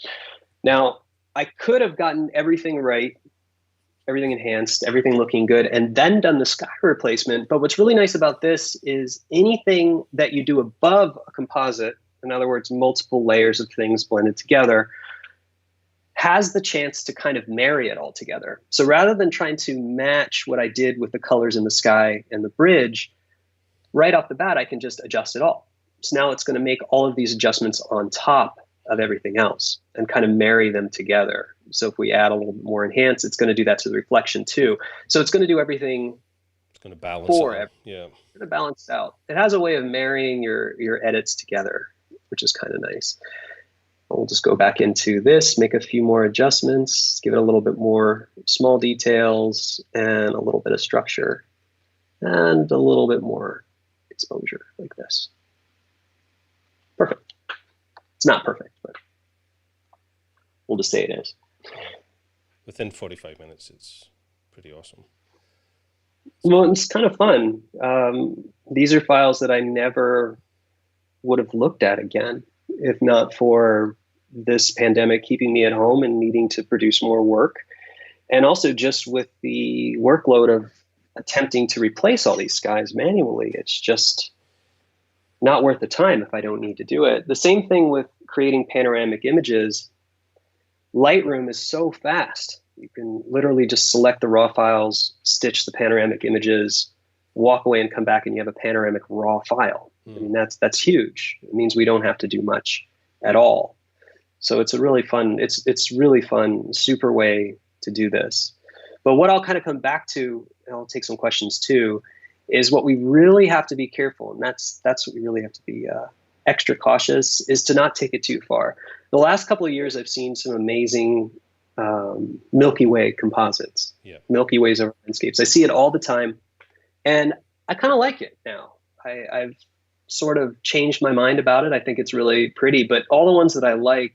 Now, I could have gotten everything right, everything enhanced, everything looking good, and then done the sky replacement. But what's really nice about this is anything that you do above a composite, in other words, multiple layers of things blended together, has the chance to kind of marry it all together. So rather than trying to match what I did with the colors in the sky and the bridge, right off the bat, I can just adjust it all. So now it's going to make all of these adjustments on top of everything else and kind of marry them together. So if we add a little bit more enhance, it's going to do that to the reflection too. So it's going to do everything. It's going to balance out. Yeah. It's going to balance out. It has a way of marrying your edits together, which is kind of nice. We'll just go back into this, make a few more adjustments, give it a little bit more small details and a little bit of structure and a little bit more exposure like this. Perfect. It's not perfect, but we'll just say it is. Within 45 minutes, it's pretty awesome. Well, it's kind of fun. These are files that I never would have looked at again if not for this pandemic keeping me at home and needing to produce more work. And also just with the workload of attempting to replace all these skies manually, it's just not worth the time if I don't need to do it. The same thing with creating panoramic images. Lightroom is so fast. You can literally just select the raw files, stitch the panoramic images, walk away and come back and you have a panoramic raw file. I mean, that's huge. It means we don't have to do much at all. So it's a really fun, it's really fun, super way to do this. But what I'll kind of come back to, and I'll take some questions too, is what we really have to be careful, and that's what we really have to be extra cautious, is to not take it too far. The last couple of years, I've seen some amazing Milky Way composites, Milky Ways over landscapes. I see it all the time, and I kind of like it now. I've sort of changed my mind about it. I think it's really pretty, but all the ones that I like,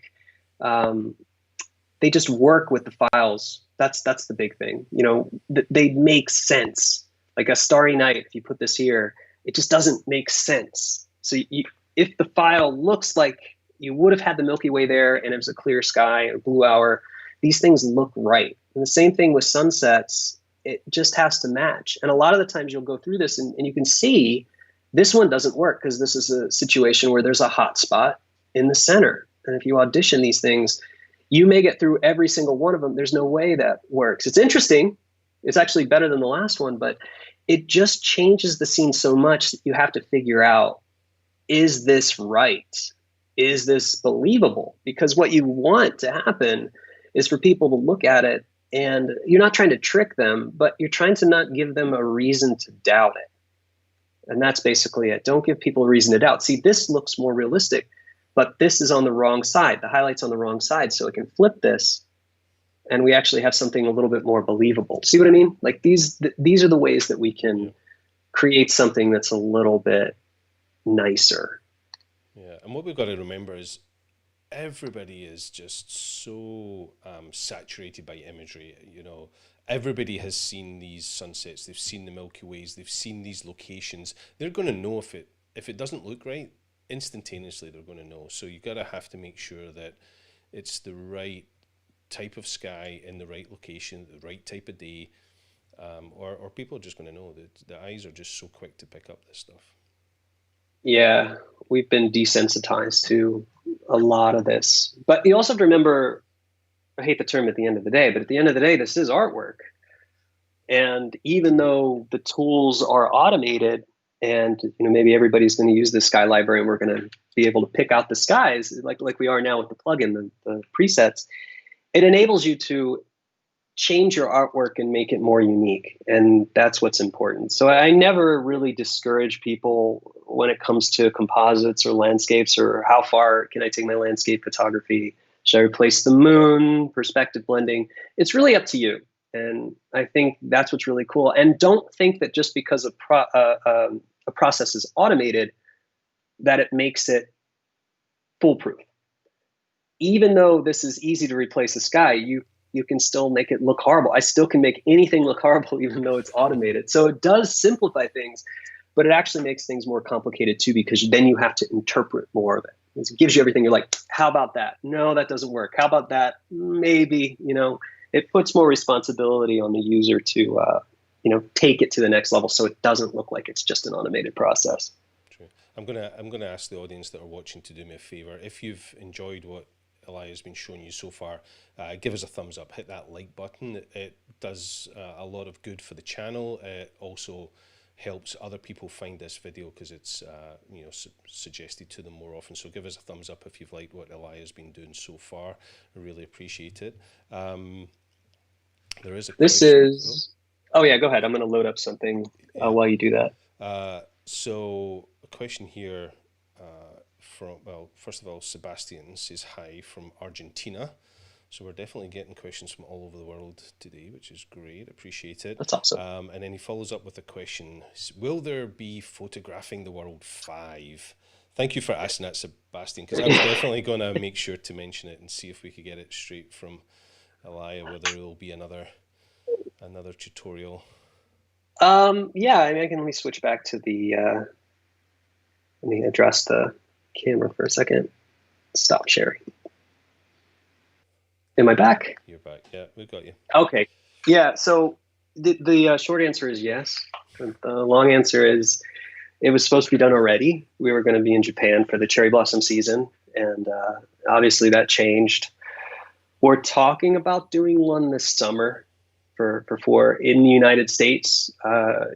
they just work with the files. That's the big thing. You know, they make sense. Like a starry night, if you put this here, it just doesn't make sense. So if the file looks like you would have had the Milky Way there and it was a clear sky or blue hour, these things look right. And the same thing with sunsets, it just has to match. And a lot of the times you'll go through this and you can see this one doesn't work because this is a situation where there's a hot spot in the center. And if you audition these things, you may get through every single one of them. There's no way that works. It's interesting. It's actually better than the last one, but it just changes the scene so much that you have to figure out, is this right? Is this believable? Because what you want to happen is for people to look at it, and you're not trying to trick them, but you're trying to not give them a reason to doubt it. And that's basically it. Don't give people a reason to doubt. See, this looks more realistic, but this is on the wrong side. The highlight's on the wrong side, so it can flip this, and we actually have something a little bit more believable. See what I mean? Like these are the ways that we can create something that's a little bit nicer. Yeah, and what we've got to remember is everybody is just so saturated by imagery. You know, everybody has seen these sunsets, they've seen the Milky Ways, they've seen these locations. They're going to know if it doesn't look right, instantaneously they're going to know. So you gotta have to make sure that it's the right type of sky in the right location, the right type of day, or people are just going to know that the eyes are just so quick to pick up this stuff. Yeah, we've been desensitized to a lot of this. But you also have to remember, I hate the term at the end of the day, but at the end of the day, this is artwork. And even though the tools are automated and maybe everybody's going to use the sky library and we're going to be able to pick out the skies like we are now with the plugin, the presets, it enables you to change your artwork and make it more unique. And that's what's important. So I never really discourage people when it comes to composites or landscapes, or how far can I take my landscape photography? Should I replace the moon, perspective blending? It's really up to you. And I think that's what's really cool. And don't think that just because a process is automated, that it makes it foolproof. Even though this is easy to replace the sky, you can still make it look horrible. I still can make anything look horrible, even though it's automated. So it does simplify things, but it actually makes things more complicated too, because then you have to interpret more of it. It gives you everything. You're like, how about that? No, that doesn't work. How about that? Maybe, it puts more responsibility on the user to, take it to the next level, so it doesn't look like it's just an automated process. True. I'm gonna ask the audience that are watching to do me a favor. If you've enjoyed what Elia has been showing you so far, give us a thumbs up, hit that like button. It does a lot of good for the channel. It also helps other people find this video because it's suggested to them more often. So give us a thumbs up if you've liked what Elia has been doing so far. I really appreciate it. There is a question. Oh yeah, go ahead. I'm going to load up something while you do that. So a question here first of all, Sebastian says hi from Argentina. So we're definitely getting questions from all over the world today, which is great. Appreciate it. That's awesome. And then he follows up with a question. Will there be Photographing the World 5? Thank you for asking that, Sebastian, because I was definitely going to make sure to mention it and see if we could get it straight from Elia, whether it will be another tutorial. Yeah, I mean, I can at least switch back to the, let me address the camera for a second. Stop sharing. Am I back? You're back. Yeah, we've got you. Okay. Yeah. So the short answer is yes. The long answer is it was supposed to be done already. We were going to be in Japan for the cherry blossom season, and obviously that changed. We're talking about doing one this summer for in the United States,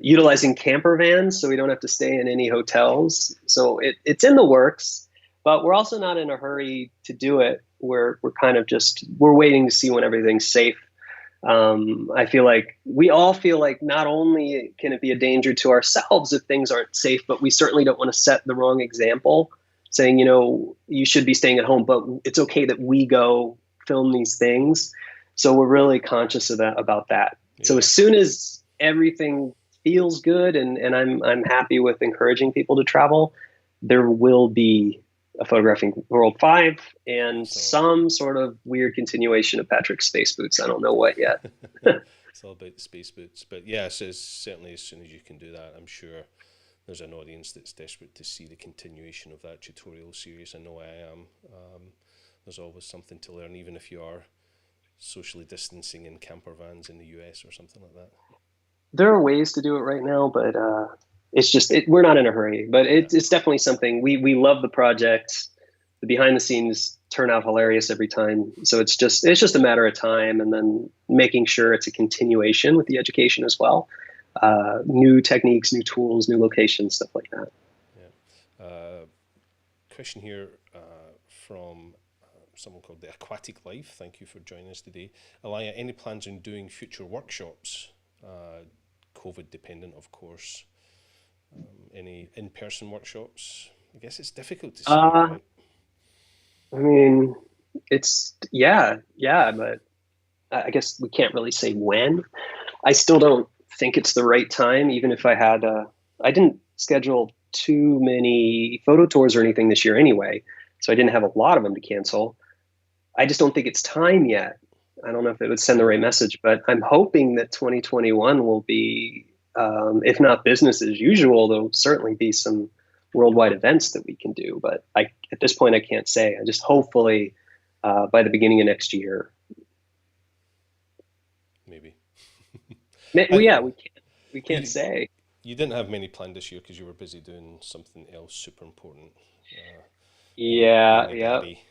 utilizing camper vans, so we don't have to stay in any hotels. So it's in the works, but we're also not in a hurry to do it. We're kind of we're waiting to see when everything's safe. I feel like we all feel like not only can it be a danger to ourselves if things aren't safe, but we certainly don't want to set the wrong example, saying, you should be staying at home, but it's okay that we go film these things. So we're really conscious of about that. Yeah. So as soon as everything feels good and I'm happy with encouraging people to travel, there will be a Photographing World 5 and some sort of weird continuation of Patrick's Space Boots. I don't know what yet. It's all about the space boots. But yes, certainly as soon as you can do that, I'm sure there's an audience that's desperate to see the continuation of that tutorial series. I know I am. There's always something to learn, even if you are socially distancing in camper vans in the US or something like that. There are ways to do it right now, but it's just we're not in a hurry. But Yeah. it's definitely something we love the project. The behind the scenes turn out hilarious every time. So it's just a matter of time, and then making sure it's a continuation with the education as well. New techniques, new tools, new locations, stuff like that. Yeah. Question here from someone called The Aquatic Life. Thank you for joining us today. Elia, any plans on doing future workshops? COVID dependent, of course. Any in-person workshops? I guess it's difficult to say, right? I mean, yeah, but I guess we can't really say when. I still don't think it's the right time, even if I didn't schedule too many photo tours or anything this year anyway, so I didn't have a lot of them to cancel. I just don't think it's time yet. I don't know if it would send the right message, but I'm hoping that 2021 will be, if not business as usual, there'll certainly be some worldwide events that we can do. But at this point, I can't say. I just hopefully by the beginning of next year. Maybe. Well, yeah, we can't say. You didn't have many planned this year because you were busy doing something else super important. Yeah, being a yeah. daddy.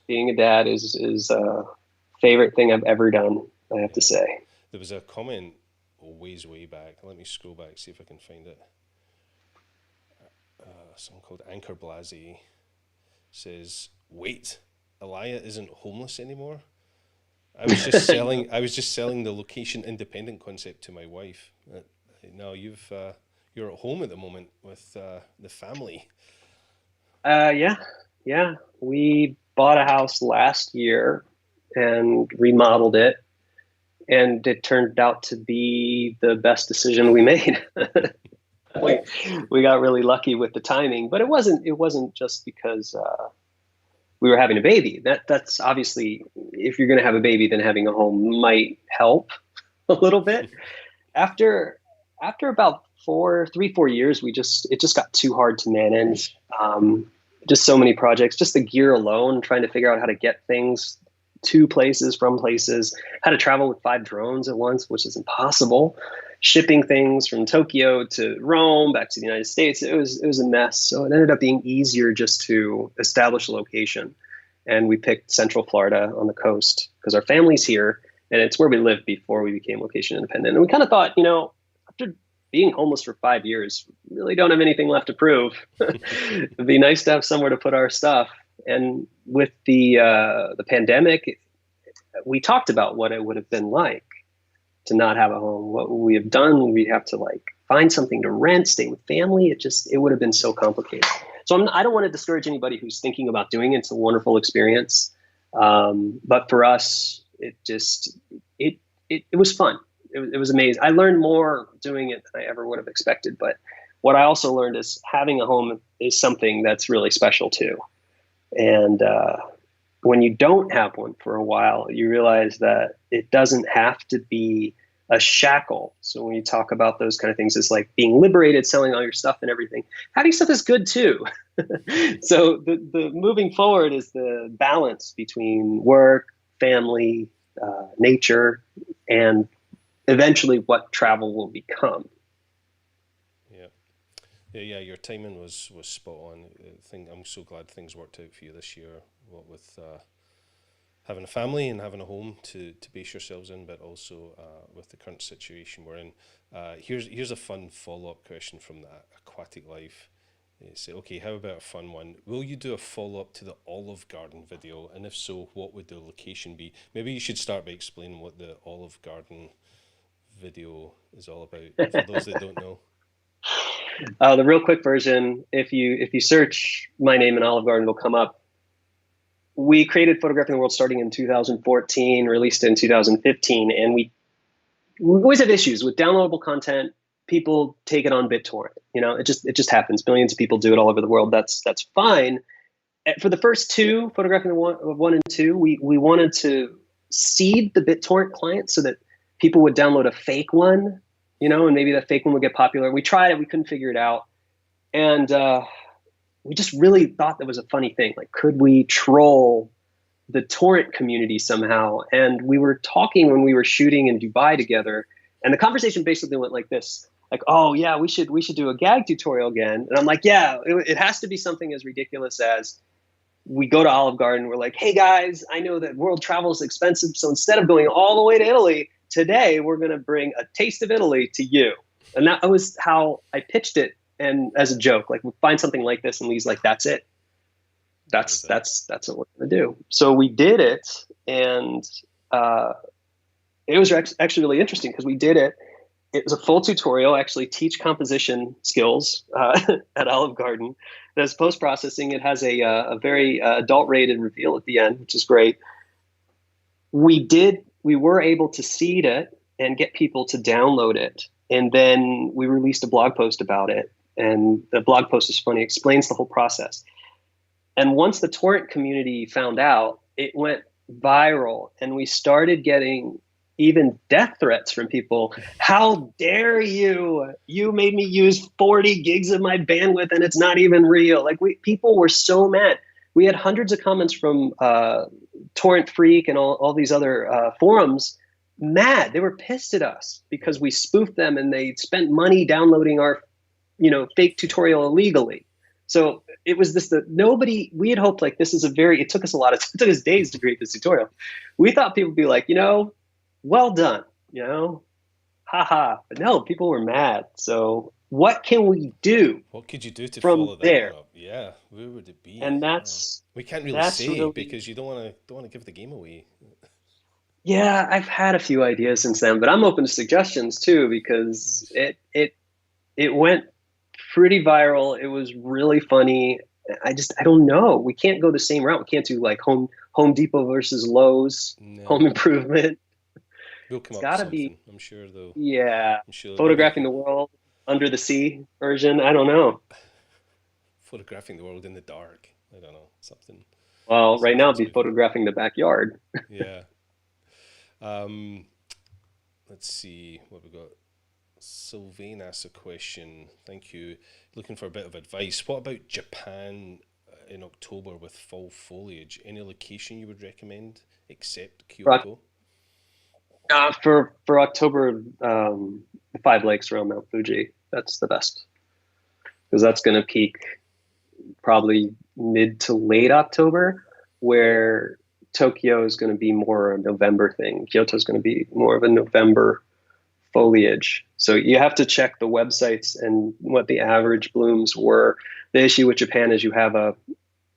Being a dad is a favorite thing I've ever done, I have to say. There was a comment way back. Let me scroll back, see if I can find it. Someone called Anchor Blasey says, "Wait, Elia isn't homeless anymore. I was just selling. I was just selling the location independent concept to my wife. Now you're at home at the moment with the family." Yeah. We bought a house last year and remodeled it, and it turned out to be the best decision we made. we got really lucky with the timing, but it wasn't just because we were having a baby. That's obviously, if you're going to have a baby, then having a home might help a little bit. After about 4 years, it just got too hard to manage. Just so many projects, just the gear alone, trying to figure out how to get things to places from places, how to travel with 5 drones at once, which is impossible. Shipping things from Tokyo to Rome, back to the United States. It was a mess. So it ended up being easier just to establish a location. And we picked Central Florida on the coast because our family's here and it's where we lived before we became location independent. And we kind of thought, after being homeless for 5 years, we really don't have anything left to prove. It'd be nice to have somewhere to put our stuff. And with the pandemic, we talked about what it would have been like to not have a home. What we have done, we'd have to find something to rent, stay with family. It would have been so complicated. So I don't want to discourage anybody who's thinking about doing it. It's a wonderful experience. But for us, it was fun. It was amazing. I learned more doing it than I ever would have expected. But what I also learned is having a home is something that's really special too. And when you don't have one for a while, you realize that it doesn't have to be a shackle. So when you talk about those kind of things, it's like being liberated, selling all your stuff and everything. Having stuff is good too. So the moving forward is the balance between work, family, nature, and eventually what travel will become. Yeah. Your timing was spot on. I'm so glad things worked out for you this year. What with having a family and having a home to base yourselves in, but also with the current situation we're in. Here's a fun follow-up question from the Aquatic Life. They say, okay, how about a fun one? Will you do a follow-up to the Olive Garden video? And if so, what would the location be? Maybe you should start by explaining what the Olive Garden video is all about for those that don't know. The real quick version, if you search my name in Olive Garden, it'll come up. We created Photographing the World starting in 2014, released in 2015, and we always have issues with downloadable content. People take it on BitTorrent. It just happens. Millions of people do it all over the world. That's fine. For the first two, Photographing the one and two, we wanted to seed the BitTorrent client so that people would download a fake one, and maybe that fake one would get popular. We tried it. We couldn't figure it out. And we just really thought that was a funny thing. Like, could we troll the torrent community somehow. And we were talking when we were shooting in Dubai together. And the conversation basically went like this, like, oh yeah, we should do a gag tutorial again. And I'm like, yeah, it has to be something as ridiculous as we go to Olive Garden. We're like, hey guys, I know that world travel is expensive. So instead of going all the way to Italy, today we're going to bring a taste of Italy to you. And that was how I pitched it. And as a joke, like, we find something like this, and Lee's like, that's it. That's what we're gonna do. So we did it, and it was actually really interesting because we did it. It was a full tutorial. Actually, teach composition skills at Olive Garden. And as post processing, it has a very adult rated reveal at the end, which is great. We were able to seed it and get people to download it, and then we released a blog post about it. And the blog post is funny, explains the whole process. And once the torrent community found out, it went viral, and we started getting even death threats from people. How dare you? You made me use 40 gigs of my bandwidth and it's not even real. Like, people were so mad. We had hundreds of comments from Torrent Freak and all these other forums mad. They were pissed at us because we spoofed them and they spent money downloading our, fake tutorial illegally. So it was we had hoped, like, it took us days to create this tutorial. We thought people would be like, well done, haha. But no, people were mad. So what can we do? What could you do to from follow that there? one up? Yeah, where would it be? And that's we can't really say because you don't want to give the game away. Yeah, I've had a few ideas since then, but I'm open to suggestions too because it went pretty viral. It was really funny. I don't know. We can't go the same route. We can't do like Home Depot versus Lowe's, home improvement. We'll come It's up gotta with something, I'm sure, though. Yeah. I'm sure Photographing the world under the sea version. I don't know. Photographing the world in the dark. I don't know. Something. Well, right now it'd be photographing the backyard. Yeah. Let's see what we got. Sylvain asks a question. Thank you. Looking for a bit of advice. What about Japan in October with fall foliage? Any location you would recommend except Kyoto? For October, the Five Lakes around Mount Fuji. That's the best because that's going to peak probably mid to late October, where Tokyo is going to be more a November thing. Kyoto is going to be more of a November foliage. So you have to check the websites and what the average blooms were. The issue with Japan is you have a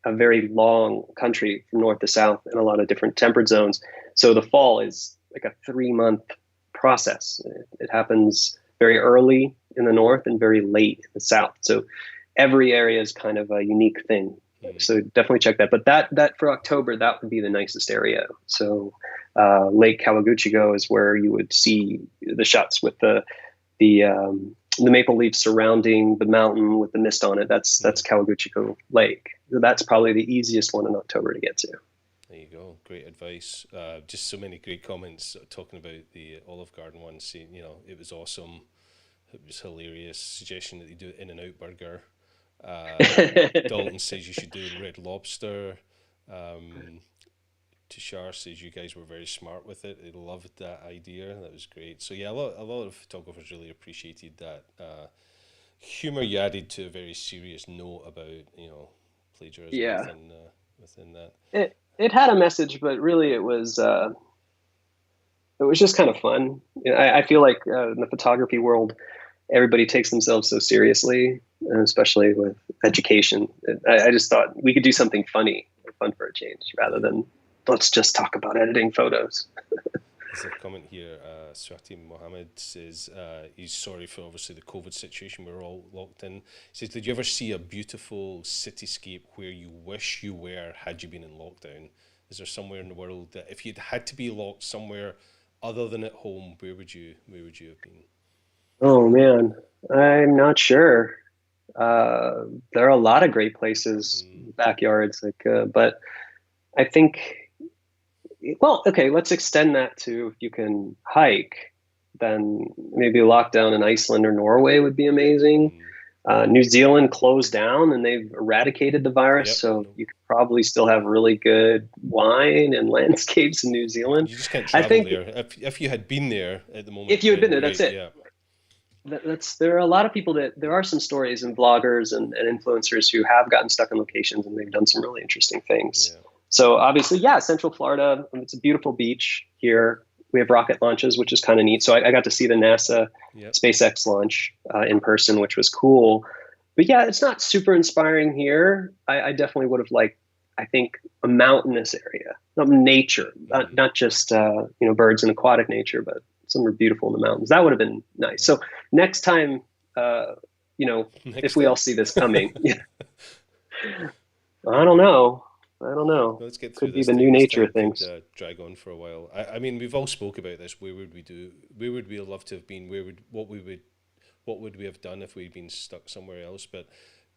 very long country from north to south and a lot of different temperate zones. So the fall is like a 3-month process. It happens very early in the north and very late in the south. So every area is kind of a unique thing. So definitely check that. But that for October, that would be the nicest area. So Lake Kawaguchiko is where you would see the shots with the maple leaves surrounding the mountain with the mist on it. That's Kawaguchiko Lake. So that's probably the easiest one in October to get to. There you go. Great advice. Just so many great comments talking about the Olive Garden one, saying, it was awesome. It was hilarious. Suggestion that they do In-N-Out burger. Dalton says you should do Red Lobster. Tushar says you guys were very smart with it. They loved that idea. That was great. So yeah, a lot of photographers really appreciated that humor you added to a very serious note about plagiarism. Yeah. Within that. It had a message, but really it was just kind of fun. I feel like in the photography world, everybody takes themselves so seriously, and especially with education. I just thought we could do something funny or fun for a change rather than let's just talk about editing photos. There's a comment here. Swati Mohammed says he's sorry for obviously the COVID situation. We're all locked in. He says, did you ever see a beautiful cityscape where you wish you were had you been in lockdown? Is there somewhere in the world that if you'd had to be locked somewhere other than at home, where would you have been? Oh man, I'm not sure. There are a lot of great places, backyards, but I think, well, okay, let's extend that to if you can hike, then maybe a lockdown in Iceland or Norway would be amazing. New Zealand closed down and they've eradicated the virus, Yep. so No, you could probably still have really good wine and landscapes in New Zealand. you just can't I travel think there. If you had been there at the moment, if you had been then there, that's great. it. Yeah. That's there are a lot of people that there are some stories and bloggers and influencers who have gotten stuck in locations and they've done some really interesting things. Yeah. So obviously, yeah, Central Florida, it's a beautiful beach here. We have rocket launches, which is kind of neat. So I got to see the NASA Yep. SpaceX launch in person, which was cool. But yeah, it's not super inspiring here. I definitely would have liked, I think, a mountainous area, nature, not just birds and aquatic nature, but some are beautiful in the mountains. That would have been nice. Yeah. So next time, uh, Next if we all time. see this coming, I don't know. I don't know. Let's get through Could be this the time. new This nature time of could things. drag on for a while. I mean, we've all spoke about this. Where would we do? Where would we love to have been? What would we have done if we'd been stuck somewhere else? But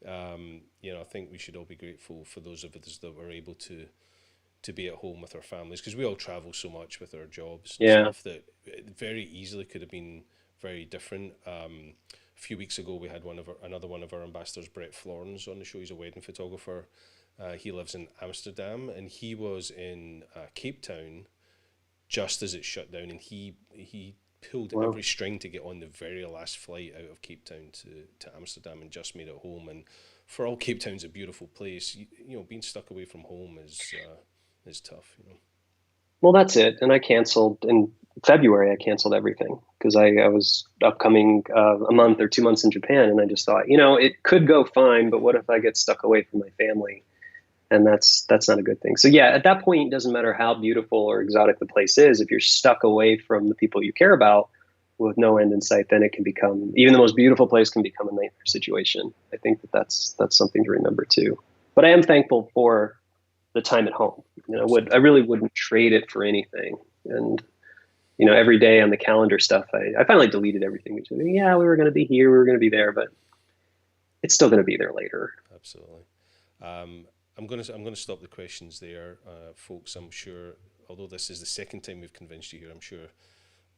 I think we should all be grateful for those of us that were able to be at home with our families, because we all travel so much with our jobs and Yeah. stuff that it very easily could have been very different. A few weeks ago, we had another one of our ambassadors, Brett Florence, on the show. He's a wedding photographer. He lives in Amsterdam, and he was in Cape Town just as it shut down, and he pulled Wow. every string to get on the very last flight out of Cape Town to Amsterdam, and just made it home. And for all Cape Town's a beautiful place, being stuck away from home is tough. Well, that's it. And I canceled in February. I canceled everything because I was upcoming a month or 2 months in Japan, and I just thought, it could go fine, but what if I get stuck away from my family? And that's not a good thing. So yeah, at that point, it doesn't matter how beautiful or exotic the place is. If you're stuck away from the people you care about with no end in sight, then it can become, even the most beautiful place can become a nightmare situation. I think that's something to remember too. But I am thankful for the time at home. I Absolutely. really wouldn't trade it for anything. And every day on the calendar stuff, I finally deleted everything. Yeah, we were going to be here, we were going to be there, but it's still going to be there later. Absolutely. Um, I'm gonna stop the questions there, folks. I'm sure, although this is the second time we've convinced you here, I'm sure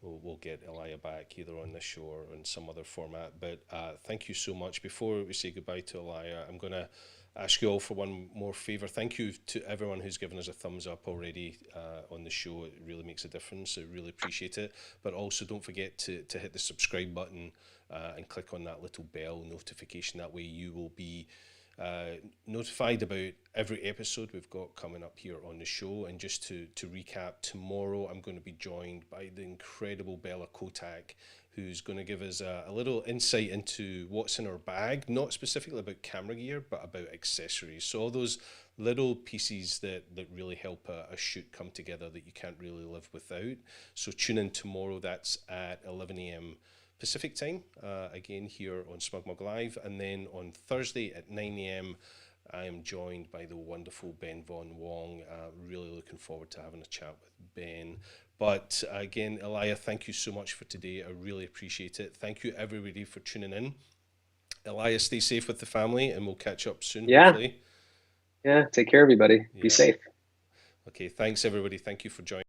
we'll get Elia back either on this show or in some other format. But thank you so much. Before we say goodbye to Elia, I'm gonna ask you all for one more favor. Thank you to everyone who's given us a thumbs up already on the show. It really makes a difference. I really appreciate it. But also don't forget to hit the subscribe button and click on that little bell notification. That way you will be notified about every episode we've got coming up here on the show. And just to recap, tomorrow I'm going to be joined by the incredible Bella Kotak, who's going to give us a little insight into what's in our bag, not specifically about camera gear, but about accessories. So all those little pieces that really help a shoot come together that you can't really live without. So tune in tomorrow. That's at 11 a.m. Pacific time, again here on SmugMug Live. And then on Thursday at 9 a.m, I am joined by the wonderful Ben Von Wong. Really looking forward to having a chat with Ben. But again, Elia, thank you so much for today. I really appreciate it. Thank you, everybody, for tuning in. Elia, stay safe with the family, and we'll catch up soon, Yeah. hopefully. Yeah. Take care, everybody. Be Yeah. safe. Okay, thanks, everybody. Thank you for joining.